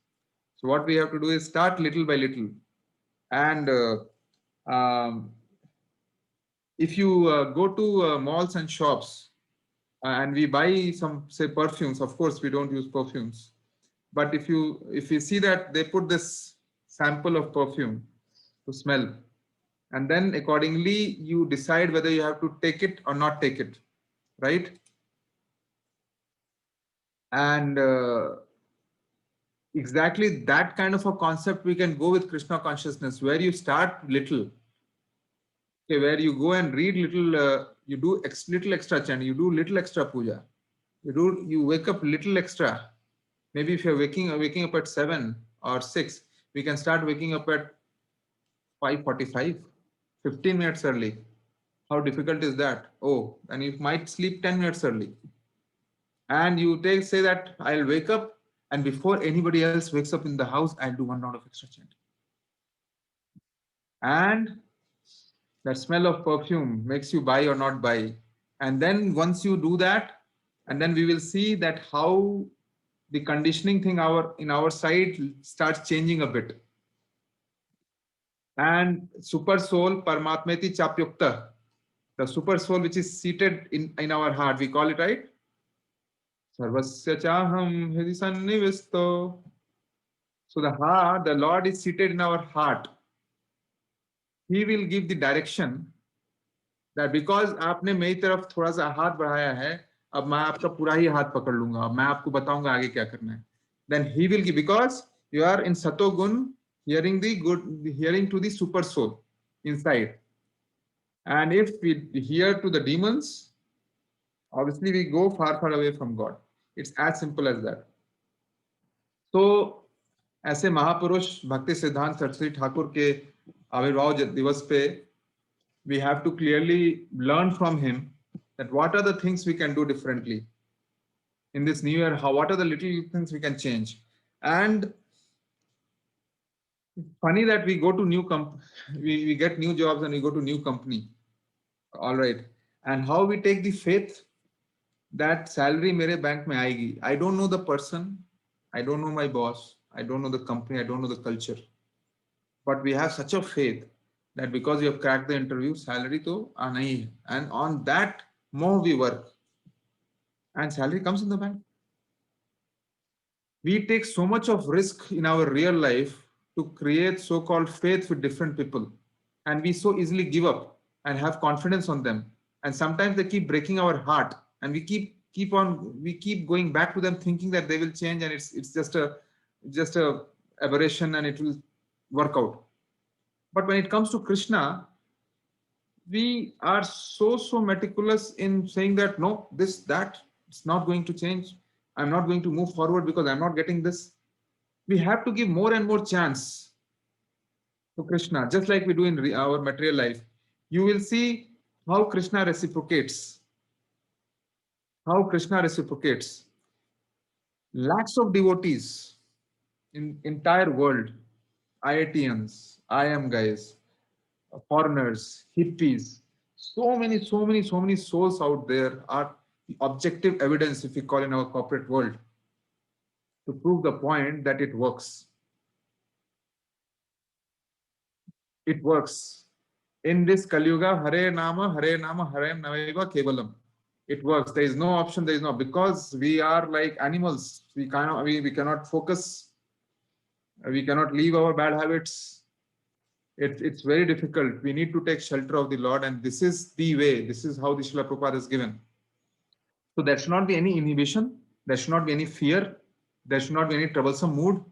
Speaker 4: So what we have to do is start little by little. And if you go to malls and shops, and we buy some, say, perfumes, of course we don't use perfumes, but if you see that they put this sample of perfume to smell, and then accordingly you decide whether you have to take it or not take it, right? And exactly that kind of a concept we can go with Krishna consciousness, where you start little, okay, where you go and read little, you do little extra chant, you do little extra puja, you wake up little extra. Maybe if you're waking up at 7 or 6, we can start waking up at 5:45, 15 minutes early. How difficult is that? Oh, and you might sleep 10 minutes early. And you say that I'll wake up, and before anybody else wakes up in the house, I'll do 1 round of extra chant. And that smell of perfume makes you buy or not buy. And then once you do that, and then we will see that how the conditioning thing in our side starts changing a bit. And super soul, Paramatmeti Chapyukta, the super soul which is seated in our heart, we call it, right? Sarvasya Chaham Hidi Sannivisto. So the heart, the Lord is seated in our heart. He will give the direction that because आपने मेरी तरफ थोड़ा सा हाथ बढ़ाया है, अब मैं आपका पूरा ही हाथ पकड़ लूंगा, अब मैं आपको बताऊंगा आगे क्या करना है. Then he will give, because you are in Satogun, hearing to the super soul inside. And if we hear to the demons, obviously we go far, far away from God. It's as simple as that. So ऐसे महापुरुष भक्ति सिद्धांत सरस्वती ठाकुर के आविर्भाव दिवस पे, we have to clearly learn from him that what are the things we can do differently in this new year, what are the little things we can change. And funny that we go to we get new jobs and we go to new company, all right, and how we take the faith that salary mere bank mein aayegi. I don't know the person, I don't know my boss, I don't know the company, I don't know the culture, but we have such a faith that because you have cracked the interview, salary to aana hi hai. And on that more we work, and salary comes in the bank. We take so much of risk in our real life to create so-called faith with different people, and we so easily give up and have confidence on them, and sometimes they keep breaking our heart, and we keep going back to them thinking that they will change, and it's just a aberration and it will work out. But when it comes to Krishna, we are so meticulous in saying that no, this that it's not going to change. I'm not going to move forward because I'm not getting this. We have to give more and more chance to Krishna, just like we do in our material life. You will see how Krishna reciprocates. How Krishna reciprocates. Lakhs of devotees in entire world, IITians, IM guys, foreigners, hippies, so many souls out there are the objective evidence, if we call in our corporate world, to prove the point that it works. It works. In this Kali Yuga, Hare Nama, Hare Namaiva Kevalam. It works. There is no option. There is no, because we are like animals. We cannot focus. We cannot leave our bad habits. It's very difficult. We need to take shelter of the Lord, and this is the way. This is how the Srila Prabhupada is given. So there should not be any inhibition. There should not be any fear. There should not be any troublesome mood.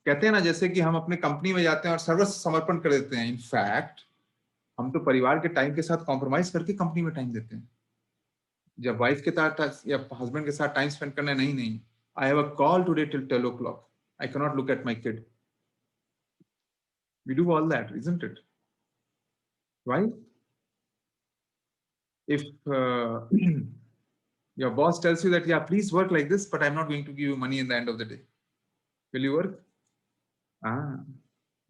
Speaker 4: कहते हैं ना, जैसे कि हम अपने company में जाते हैं और सर्वस्व समर्पण कर देते हैं. इनफैक्ट हम तो परिवार के टाइम के साथ कॉम्प्रोमाइज करके कंपनी में टाइम देते हैं. जब वाइफ के साथ या हस्बैंड के साथ टाइम स्पेंड करना, नहीं, I have a call today till 10 o'clock. I cannot look at my kid. We do all that, isn't it? Why? If your boss tells you that, yeah, please work like this, but I'm not going to give you money in the end of the day, will you work?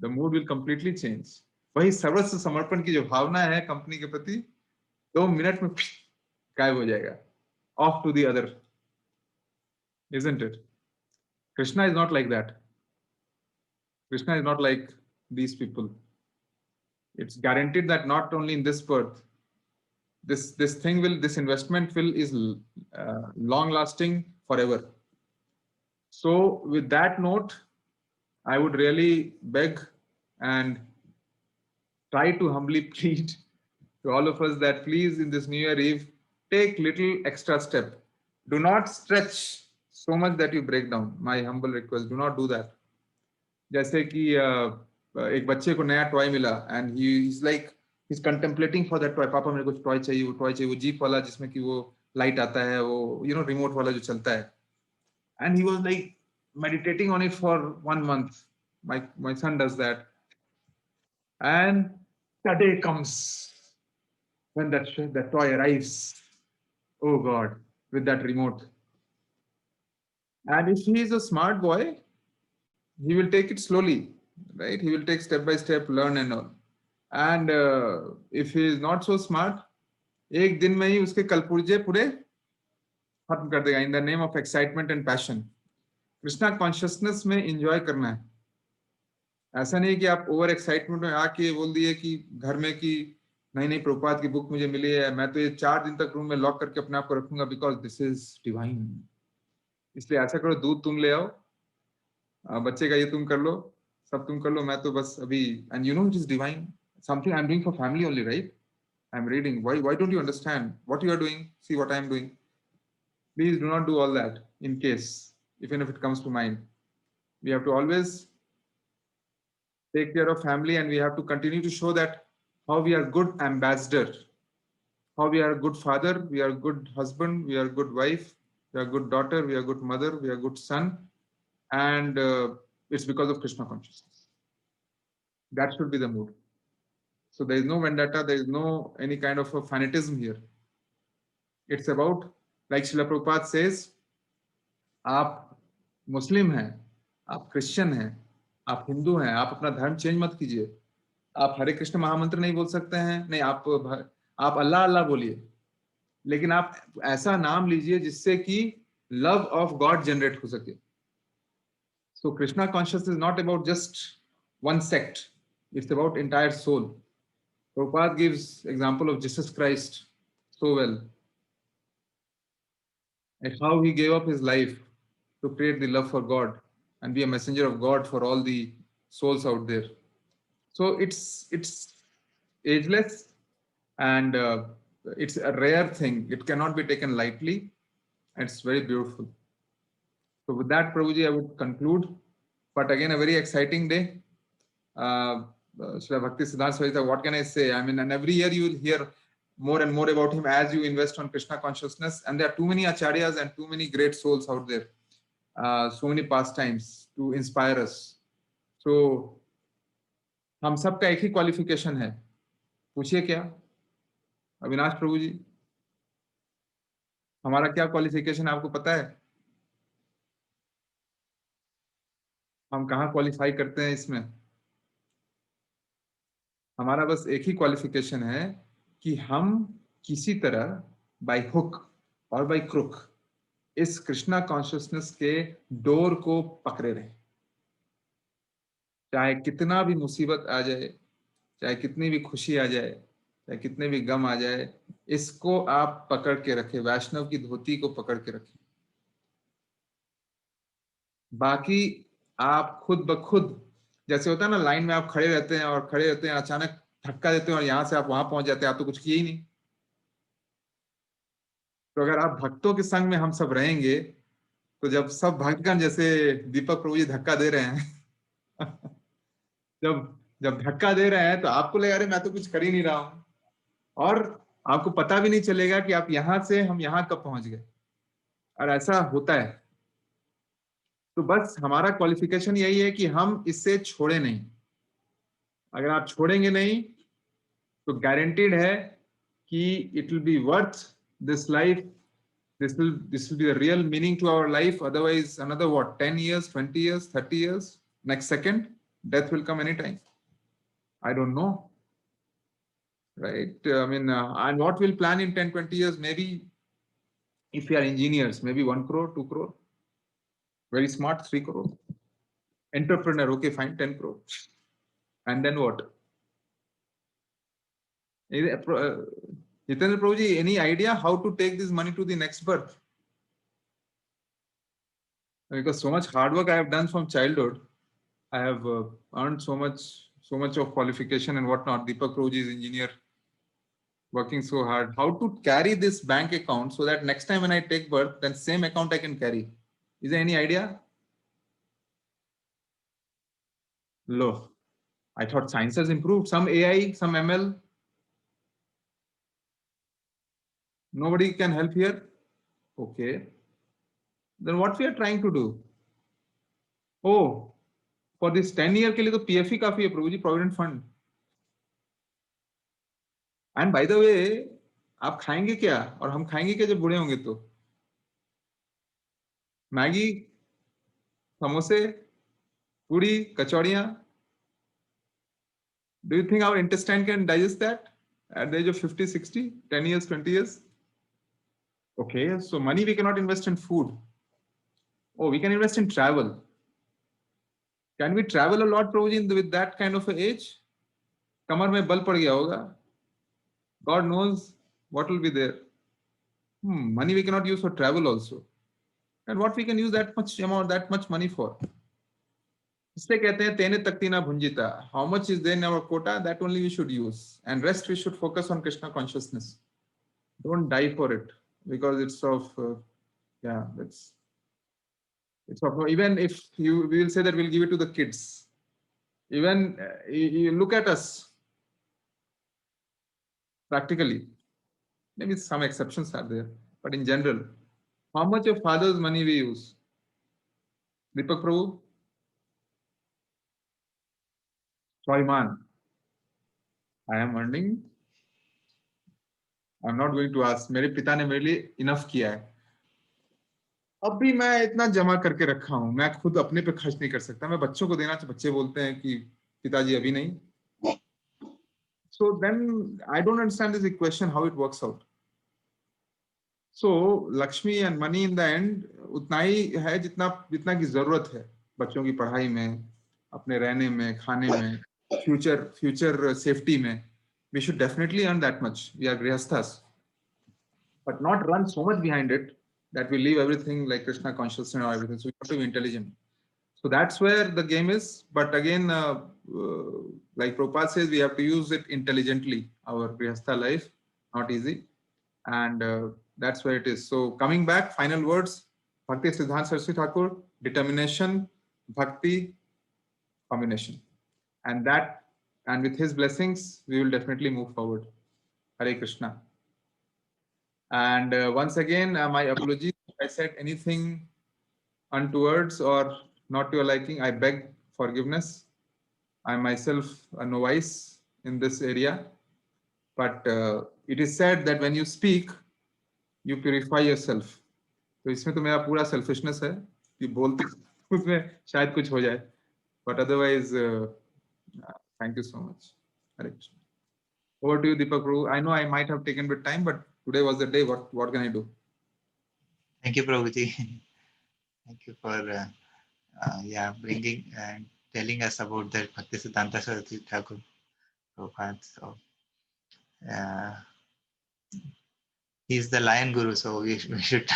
Speaker 4: The mood will completely change. वही सर्वस्व समर्पण की जो भावना है company के प्रति, 2 minute में गायब हो जाएगा. Off to the other, isn't it? Krishna is not like that. Krishna is not like these people. It's guaranteed that not only in this birth, this investment is long lasting forever. So with that note, I would really beg and try to humbly plead to all of us that please, in this New Year Eve, take little extra step. Do not stretch so much that you break down. My humble request, do not do that. जैसे कि एक बच्चे को नया toy मिला and he's contemplating for that toy. पापा मेरे को टॉय चाहिए, वो जीप वाला जिसमें कि वो लाइट आता है, वो रिमोट वाला जो चलता है. And he was like meditating on it for 1 month. My son does that. And the day comes when that toy arrives. Oh God, with that remote. And if he is a smart boy, he will take it slowly, right? He will take step by step, learn and all. And if he is not so smart, एक दिन में ही उसके कलपुर्जे पूरे खत्म कर देगा in the name of excitement and passion. Krishna consciousness में enjoy करना है. ऐसा नहीं कि आप ओवर एक्साइटमेंट में आके बोल दिए कि घर में कि नहीं प्रभुपाद की बुक मुझे मिली है, मैं तो ये 4 दिन तक रूम में लॉक करके अपने आप को रखूंगा बिकॉज दिस इज डिवाइन. इसलिए ऐसा करो, दूध तुम ले आओ, बच्चे का ये तुम कर लो, सब तुम कर लो, मैं तो बस अभी. And you know it is divine. Something I am doing for family only, right? I am reading. Why don't you understand what you are doing? See what I am doing. Please do not do all that in case, even if it comes to mind. We have to always take care of family, and we have to continue to show that how we are good ambassador, how we are a good father, we are a good husband, we are a good wife, we are a good daughter, we are a good mother, we are a good son, and it's because of Krishna consciousness. That should be the mood. So there is no vendetta, there is no any kind of a fanatism here. It's about, like Srila Prabhupada says, आप मुस्लिम हैं, आप Christian हैं, आप हिंदू हैं, आप अपना धर्म change मत कीजिए. आप हरे कृष्ण महामंत्र नहीं बोल सकते हैं, नहीं आप अल्लाह अल्लाह बोलिए, लेकिन आप ऐसा नाम लीजिए जिससे कि लव ऑफ गॉड जनरेट हो सके. So Krishna consciousness is not about just one sect, it's about entire soul. Prabhupada gives example of Jesus Christ so well, and how he gave up his life to create the love for God and be a messenger of God for all the souls out there. So it's ageless, and it's a rare thing. It cannot be taken lightly, and it's very beautiful. So with that, Prabhuji, I would conclude. But again, a very exciting day. Shri Bhakti Siddhanta Sarita, what can I say? I mean, and every year you will hear more and more about him as you invest on Krishna consciousness. And there are too many acharyas and too many great souls out there. So many pastimes to inspire us. So हम सबका एक ही qualification है. पूछिए क्या अविनाश प्रभु जी, हमारा क्या qualification आपको पता है? हम कहाँ क्वालिफाई करते हैं इसमें? हमारा बस एक ही क्वालिफिकेशन है कि हम किसी तरह बाय हुक और बाय क्रुक इस कृष्णा कॉन्शियसनेस के डोर को पकड़े रहें. चाहे कितना भी मुसीबत आ जाए, चाहे कितनी भी खुशी आ जाए, चाहे कितने भी गम आ जाए, इसको आप पकड़ के रखें. वैष्णव की धोती को पकड़ के रखें. बाकी आप खुद ब खुद, जैसे होता है ना, लाइन में आप खड़े रहते हैं और खड़े रहते हैं, अचानक धक्का देते हैं और यहां से आप वहां पहुंच जाते हैं. आप तो कुछ किए ही नहीं. तो अगर आप भक्तों के संग में हम सब रहेंगे, तो जब सब भक्तगण जैसे दीपक प्रभु जी धक्का दे रहे हैं जब जब धक्का दे रहे हैं तो आपको लगेगा अरे मैं तो कुछ कर ही नहीं रहा हूं, और आपको पता भी नहीं चलेगा कि आप यहां से हम यहां कब पहुंच गए. और ऐसा होता है. तो बस हमारा क्वालिफिकेशन यही है कि हम इससे छोड़े नहीं. अगर आप छोड़ेंगे नहीं तो गारंटीड है कि it will be worth this life. This will be the real meaning to our life. Otherwise, another what, 10 years, 20 years, 30 years, next second, death will come anytime. I don't know. Right? I mean, and what we'll plan in 10, 20 years, maybe if we are engineers, maybe 1 crore, 2 crore. Very smart, 3 crore. Entrepreneur, okay, fine, 10 crore. And then what? Jitendra Prabhuji, any idea how to take this money to the next birth? Because so much hard work I have done from childhood, I have earned so much of qualification and whatnot. Deepak Prabhuji is engineer, working so hard. How to carry this bank account so that next time when I take birth, then same account I can carry? Is there any idea? Low. I thought science has improved. Some AI, some ML. Nobody can help here. Okay. Then what we are trying to do? Oh, for this 10-year के लिए तो PFE काफी है प्रभु जी, Provident Fund. And by the way, आप खाएंगे क्या और हम खाएंगे क्या जब बूढ़े होंगे? तो मैगी, समोसे, पूरी, कचौड़ियां. Do you think our intestine can digest that at the age of 50, 60, 10 years, 20 years? Okay, so money we cannot invest in food. Oh, we can invest in travel. Can we travel a lot, Prabhuji, with that kind of an age? कमर में बल पड़ गया होगा. God knows what will be there. Money we cannot use for travel also. And what we can use that much money for? इसलिए कहते हैं तेने तक्ति ना भुंजिता. How much is there in our quota? That only we should use, and rest we should focus on Krishna consciousness. Don't die for it, because it's of it's of, even if we will say that we'll give it to the kids. Even you look at us practically. Maybe some exceptions are there, but in general, how much of father's money we use? Deepak Prabhu? Swaiman. I am earning. I'm not going to ask. मेरे पिता ने मेरे लिए enough किया है. अब भी मैं इतना जमा करके रखा हूं, मैं खुद अपने पे खर्च नहीं कर सकता. मैं बच्चों को देना, बच्चे बोलते हैं कि पिताजी अभी नहीं. So then I don't understand this equation, how it works out. So Lakshmi and money in the end उतना ही है जितना की जरूरत है बच्चों की पढ़ाई में, अपने रहने में, खाने में, फ्यूचर सेफ्टी में. we should definitely earn that much. We are grihasthas, but not run so much behind it that we leave everything like Krishna consciousness and everything. So we have to be intelligent. So that's where the game is. But again, like Prabhupada says, we have to use it intelligently. Our grihastha life, not easy. And that's where it is. So coming back, final words, Bhakti Siddhanta Saraswati Thakur, determination, bhakti, combination. And that, and with his blessings, we will definitely move forward. Hare Krishna. And once again, my apologies. If I said anything untowards or not to your liking, I beg forgiveness. I myself a novice in this area. But it is said that when you speak, you purify yourself. तो इसमें तो मेरा पूरा selfishness है कि बोलते उसमें शायद कुछ हो जाए. But otherwise, thank you so much. Hare Krishna. Over to you, Deepak Prabhu. I know I might have taken a bit time, but today was the day. What can I do?
Speaker 1: Thank you, Prabhuji. Thank you for bringing and telling us about the Bhakti Siddhanta Saraswati Thakur Prabhupada. So he's the Lion Guru, so we should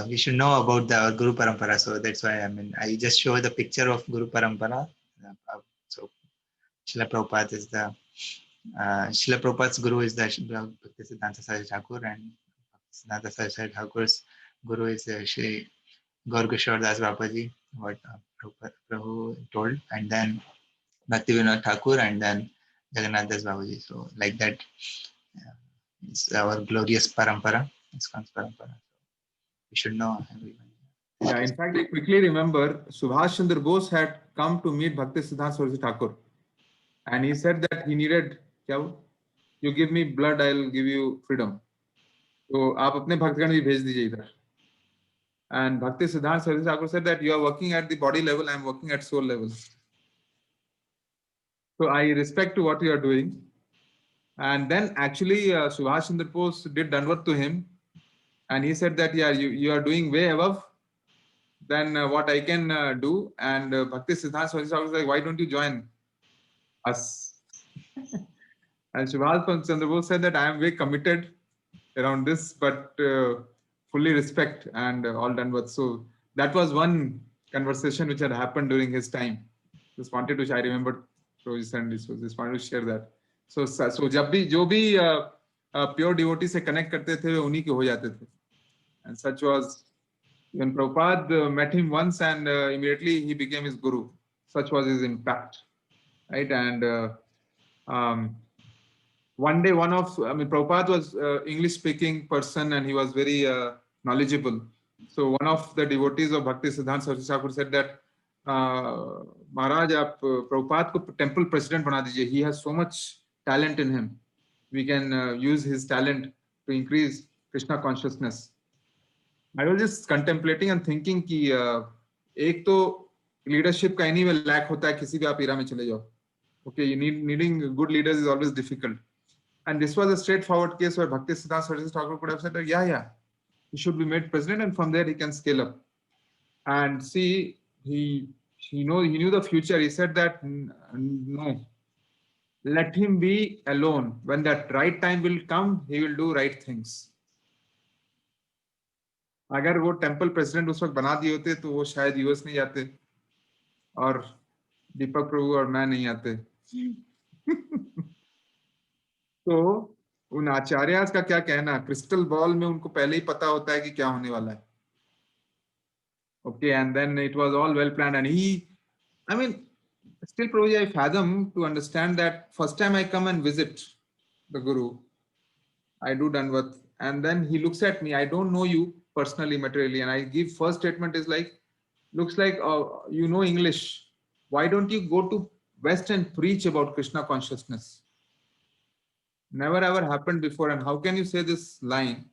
Speaker 1: we should know about our Guru Parampara. So that's why I just show the picture of Guru Parampara. So Srila Prabhupada is the Srila Prabhupada's Guru is the Bhakti Siddhanta Saraswati Thakur, and Siddhanta Saraswati Thakur's Guru is Shri Gaur Kishore Das Babaji, what Prabhu told, and then Bhakti Vinod Thakur, and then Jagannath Das Babaji. So like that, it's our glorious parampara, ISKCON's parampara. We should know everyone.
Speaker 4: Yeah, in fact, I quickly remember Subhash Chandra Bose had come to meet Bhakti Siddhanta Saraswati Thakur, and he said that he needed, you give me blood, I'll give you freedom. So आप अपने भक्तगण भी भेज दीजिए इधर. And Bhakti Siddhanta Saraswati Thakur said that you are working at the body level, I am working at soul level. So I respect to what you are doing. And then actually Subhash Chandra Bose did Dandavat to him, and he said that you are doing way above than what I can do. And Bhakti Siddhanta Saraswati Thakur was like, why don't you join us? And Subhash Chandra Bose said that I am very committed around this, but fully respect and all done with. So that was one conversation which had happened during his time. Just wanted to, I remember, so just wanted to share that. So जब भी जो भी pure devotee से connect करते थे, वे उन्हीं के हो जाते थे. And such was when Prabhupada met him once, and immediately he became his guru. Such was his impact, right? And one day, Prabhupada was English-speaking person, and he was very knowledgeable. So one of the devotees of Bhakti Siddhanta Saraswati Thakur said that, Maharaj, आप Prabhupada को temple president बना दीजिए. He has so much talent in him. We can use his talent to increase Krishna consciousness. I was just contemplating and thinking कि एक तो leadership का anyway lack होता है, किसी भी आप era में चले जाओ. Okay, needing good leaders is always difficult. And this was a straightforward case where Bhakti Siddhanta Saraswati Thakur could have said, he should be made president, and from there he can scale up. And see, he knew the future. He said that, no, let him be alone. When that right time will come, he will do right things. अगर वो temple president उस वक्त बना दिए होते तो वो शायद यूएस नहीं जाते और दीपक प्रभु और मैं नहीं आते. तो उन आचार्यास का क्या कहना, क्रिस्टल बॉल में उनको पहले ही पता होता है कि क्या होने वाला है. Okay, and then it was all well planned, and still Prabhuji, I fathom to understand that first time I come and visit the Guru, I do Dandavat, and then he looks at me, I don't know you personally, materially, and I give first statement is like, looks like you know English, why don't you go to West and preach about Krishna consciousness? Never ever happened before, and how can you say this line?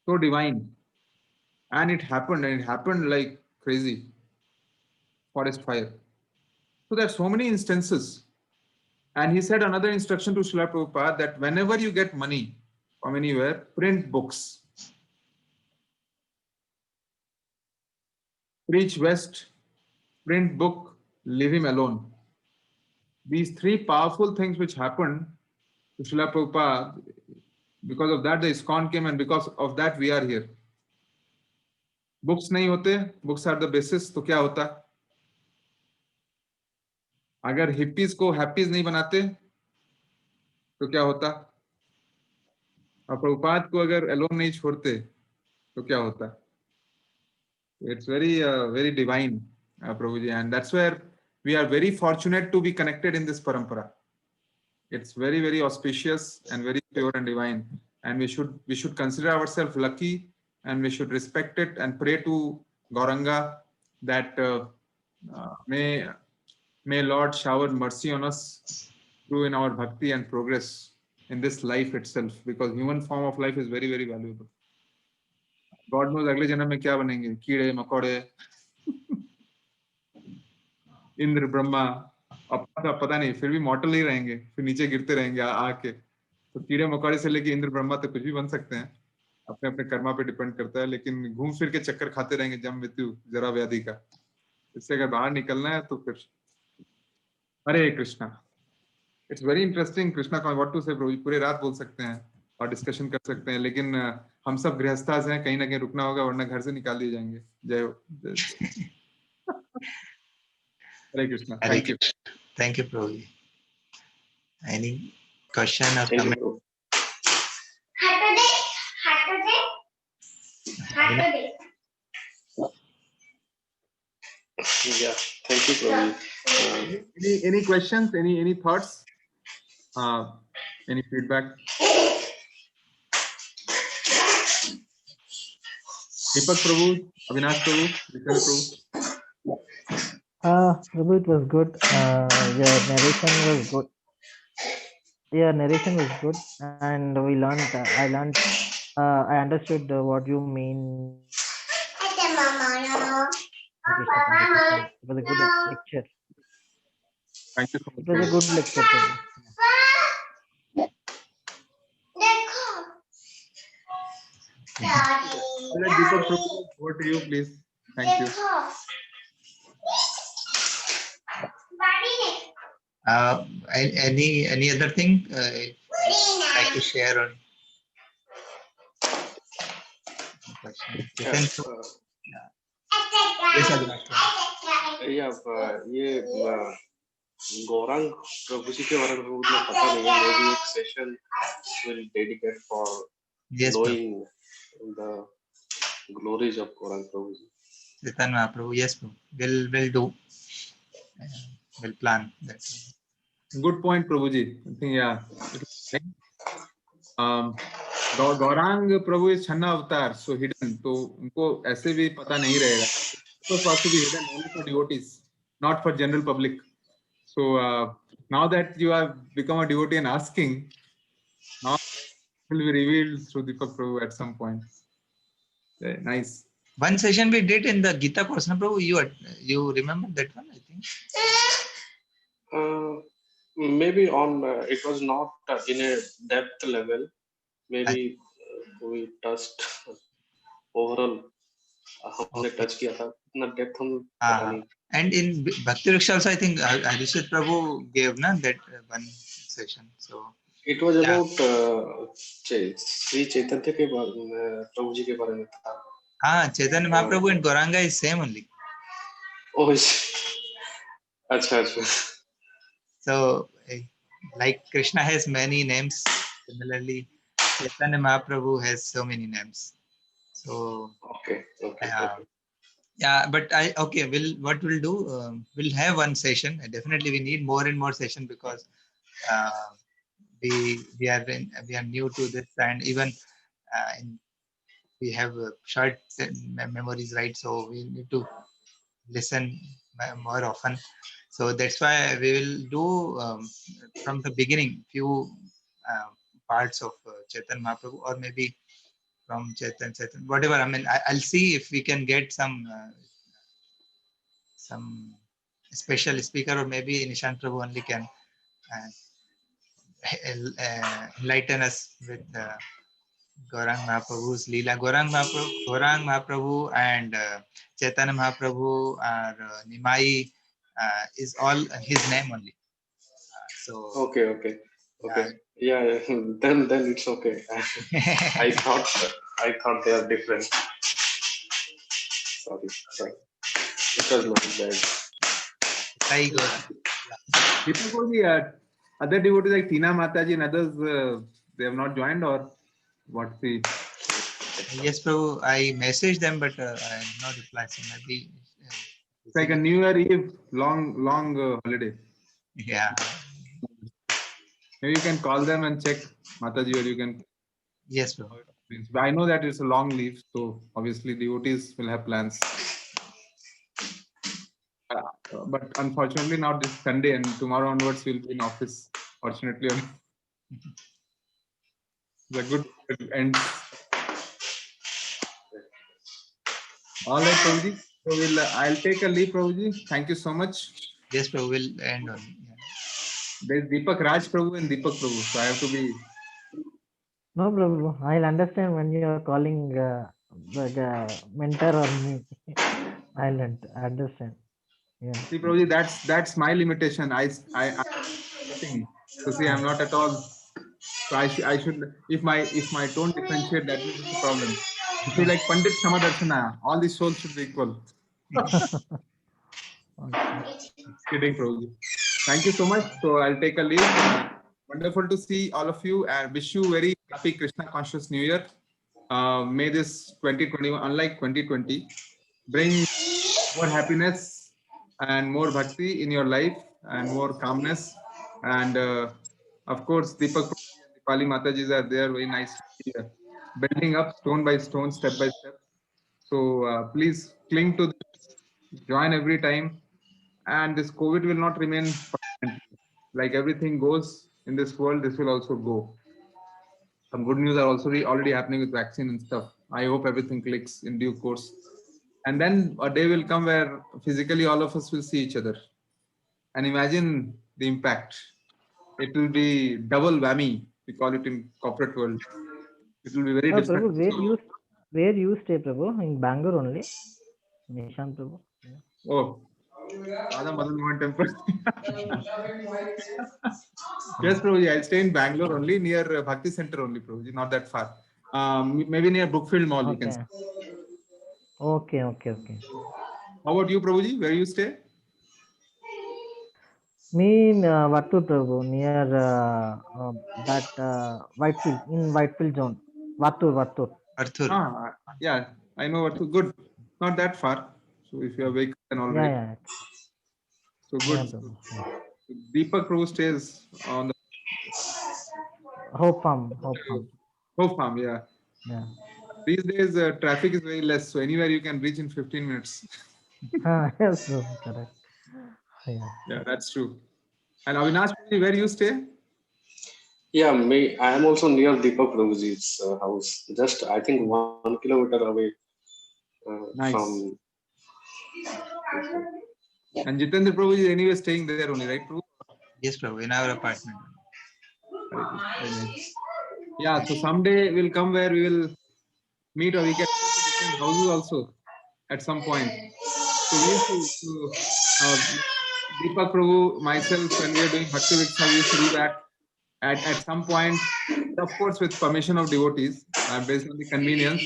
Speaker 4: So divine. And it happened like crazy. Forest fire. So there are so many instances. And he said another instruction to Srila Prabhupada that whenever you get money from anywhere, print books. Preach West, print book, leave him alone. these three powerful things which happened to Srila Prabhupada, because of that the ISKCON came, and because of that we are here. Books नहीं होते, books are the basis, तो क्या होता? अगर hippies को happies नहीं बनाते तो क्या होता? और प्रभुपाद को अगर alone नहीं छोड़ते तो क्या होता? It's very very divine, Prabhuji, and that's where we are very fortunate to be connected in this parampara. It's very very auspicious and very pure and divine, and we should consider ourselves lucky, and we should respect it and pray to Gauranga that may Lord shower mercy on us through in our bhakti and progress in this life itself, because human form of life is very very valuable. God knows अगले जन्म में क्या बनेंगे, कीड़े मकोड़े, इंद्र ब्रह्मा, अपना पता नहीं, फिर भी मॉर्टल ही रहेंगे, फिर नीचे गिरते रहेंगे आके. तो कीड़े मकोड़े से लेके इंद्र ब्रह्मा तक कुछ भी बन सकते हैं, अपने अपने कर्मा पे डिपेंड करता है, लेकिन घूम फिर के चक्कर खाते रहेंगे जन्म मृत्यु जरा व्याधि का. इससे अगर बाहर निकलना है तो फिर Hare Krishna. It's very interesting. Krishna का व्हाट टू से पूरे रात बोल सकते हैं और डिस्कशन कर सकते हैं, लेकिन हम सब गृहस्थास हैं, कहीं ना कहीं रुकना होगा वरना घर से निकाल दिए जाएंगे. जय हो. Hare Krishna.
Speaker 1: Hare
Speaker 4: thank you.
Speaker 1: Krishna. Thank you, Prabhu. Any question or
Speaker 2: Thank you,
Speaker 1: comment?
Speaker 2: Prabhu. Yeah, thank you, Prabhu.
Speaker 4: Any questions? Any thoughts? Any feedback? Deepak Prabhu, Avinash Prabhu, Vishal Prabhu.
Speaker 3: Prabhu, it was good. Your narration was good. Your narration was good, and we learned. I understood what you mean. It was a good lecture.
Speaker 4: Thank you so
Speaker 3: It
Speaker 4: much.
Speaker 3: was a good lecture, Prabhu.
Speaker 4: I'll let Deepak Prabhu, over to you, please. Thank you.
Speaker 1: Any other thing like to share on? Question.
Speaker 2: Yeah,
Speaker 1: Yes, Avinash.
Speaker 2: ये गौरांग प्रभु जी के बारे में मुझे पता नहीं है. Maybe एक session will dedicate for
Speaker 1: Yes, Prabhu.
Speaker 2: knowing the glories of Gaurang Prabhu ji.
Speaker 1: Chaitanya Mahaprabhu. Yes, Prabhu. We'll do. We'll plan that.
Speaker 4: Good point, Prabhuji. I think, yeah. Gaurang Prabhu is Channa avatar, so hidden. तो उनको ऐसे भी पता नहीं रहेगा. So supposed to be hidden only for devotees, not for general public. So now that you have become a devotee and asking, now it will be revealed through Deepak Prabhu at some point. Yeah, nice.
Speaker 1: One session we did in the Gita course, no, Prabhu? You remember that one? I think.
Speaker 2: Maybe on it was not in a depth level. Maybe we touched overall. हमने touch किया था, इतना depth हम पता नहीं.
Speaker 1: And in Bhakti Riksha also, I think Harishit Prabhu gave that one session. So
Speaker 2: it was about Sri Chaitanya के प्रभु जी के बारे में था.
Speaker 1: Chaitanya Mahaprabhu and Gauranga is same only.
Speaker 2: Oh, अच्छा.
Speaker 1: So like Krishna has many names, similarly Chaitanya Mahaprabhu has so many names. So
Speaker 2: okay.
Speaker 1: Yeah, but what we'll do, we'll have one session. Definitely we need more and more session, because we are new to this, and even we have short memories, right? So we need to listen more often. So that's why we will do from the beginning few parts of Chaitanya Mahaprabhu, or maybe from Chaitanya, whatever. I mean, I'll see if we can get some special speaker, or maybe Nishant Prabhu only can enlighten us with Gaurang Mahaprabhu's Leela. Gaurang Mahaprabhu and Chaitanya Mahaprabhu are Nimai is all his name only. So
Speaker 2: Okay. Yeah. Then it's okay. I thought they are different. Sorry. It was my bad.
Speaker 1: Sai Gora.
Speaker 4: Deepak Prabhuji, other devotees like Tina Mataji and others, they have not joined, or what's the?
Speaker 1: Yes, Prabhu. I messaged them, but I have no reply. So maybe.
Speaker 4: It's like a New Year Eve long holiday.
Speaker 1: Yeah.
Speaker 4: Maybe you can call them and check Mataji, or you can.
Speaker 1: Yes, Prabhu.
Speaker 4: I know that it's a long leave, so obviously devotees will have plans. But unfortunately, now this Sunday and tomorrow onwards we'll be in office. Fortunately, it's a good end. All right, Prabhuji. So I'll take a leave, Prabhuji. Thank you so much.
Speaker 1: Yes, Prabhu. Will end on. Yeah.
Speaker 4: There's Deepak Raj Prabhu and Deepak Prabhu, so I have to be.
Speaker 3: No, Prabhu. I'll understand when you are calling the mentor or me. I'll understand. Yeah.
Speaker 4: See, Prabhuji, that's my limitation. I think. So see, I'm not at all. So I should if my tone differentiate, that will be the problem. It should be like Pandit Samadarshana. All these souls should be equal. Kidding, Prabhuji. Thank you so much. So I'll take a leave. Wonderful to see all of you and wish you very happy Krishna conscious New Year. May this 2021, unlike 2020, bring more happiness and more bhakti in your life and more calmness. And of course, Deepak Prabhuji and Dipali Matajis are there very nicely building up stone by stone, step by step. So please cling to this, join every time. And this COVID will not remain permanent. Like everything goes in this world, this will also go. Some good news are also already happening with vaccine and stuff. I hope everything clicks in due course. And then a day will come where physically all of us will see each other. And imagine the impact. It will be double whammy. We call it in corporate world. It will be very
Speaker 3: Oh,
Speaker 4: different.
Speaker 3: Prabhu, where you stay, Prabhu? In Bangalore only? Nishant Prabhu. Yeah.
Speaker 4: Oh, Radha Madan Mohan Temple. Yes, Prabhuji, I stay in Bangalore only, near Bhakti Center only, Prabhuji, not that far. Maybe near Brookfield Mall, you can say.
Speaker 3: Okay.
Speaker 4: How about you, Prabhuji? Where you stay?
Speaker 3: Me in Vattur, Prabhu, near that Whitefield, in Whitefield zone. Vattur.
Speaker 1: Arthur.
Speaker 4: Yeah, I know Vattur. Good. Not that far. So if you have vehicle, then all right.
Speaker 3: Yeah.
Speaker 4: So good.
Speaker 3: Yeah, Prabhu. Yeah.
Speaker 4: Deepak Prabhu stays on the
Speaker 3: Hope Farm.
Speaker 4: Hope Farm, yeah. These days, traffic is very less. So anywhere you can reach in 15 minutes.
Speaker 3: Yes, Prabhu, correct.
Speaker 4: Yeah, that's true. And Avinash, where you stay?
Speaker 2: Yeah, I am also near Deepak Prabhuji's house. Just I think 1 kilometer away
Speaker 4: Nice.
Speaker 2: from.
Speaker 4: And Jitendra Prabhu is anyway staying there only, right, Prabhu?
Speaker 1: Yes, Prabhu. In our apartment.
Speaker 4: Very nice. Yeah, so someday will come where we will meet or we can go to different houses also at some point. So we used to Deepak Prabhu, myself, when we are doing Bhakti Viksha, we used to do that at some point, of course, with permission of devotees, based on the convenience.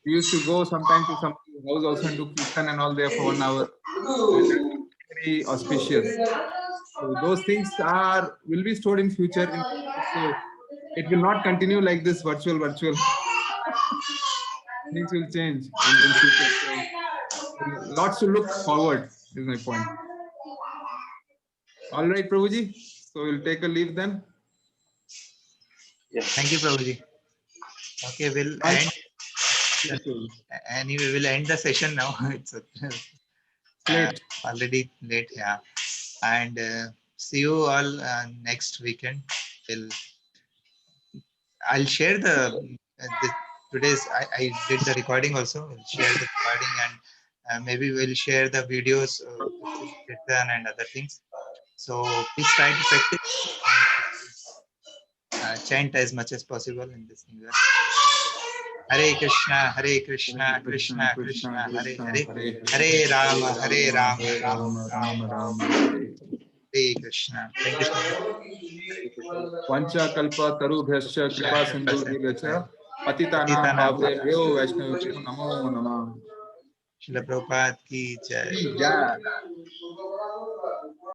Speaker 4: We used to go sometime to some house also and do kirtan and all there for 1 hour. Very auspicious. So those things will be stored in future. So it will not continue like this virtual. Things will change in future. So lots to look forward is my point. All right, Prabhuji. So we'll take a leave then.
Speaker 2: Yes.
Speaker 1: Thank you, Prabhuji. Okay, we'll end.
Speaker 4: Yes,
Speaker 1: Anyway, we'll end the session now. It's
Speaker 4: late.
Speaker 1: Already late, yeah. And see you all next weekend. I'll share the today's. I did the recording also. We'll share the recording and maybe we'll share the videos and other things. So please try to practice. Chant as much as possible in this new year. Hare Krishna, Krishna Krishna, Hare Hare, Hare Rama, Rama, Rama, Hare. Hare Krishna. Thank you so much.
Speaker 4: Vancha kalpa tarubhyascha kripa sindhubhyascha patitanam bhavebhyo vaishnavibhyo namo namah.
Speaker 1: Srila Prabhupada ki jai.
Speaker 4: Jai.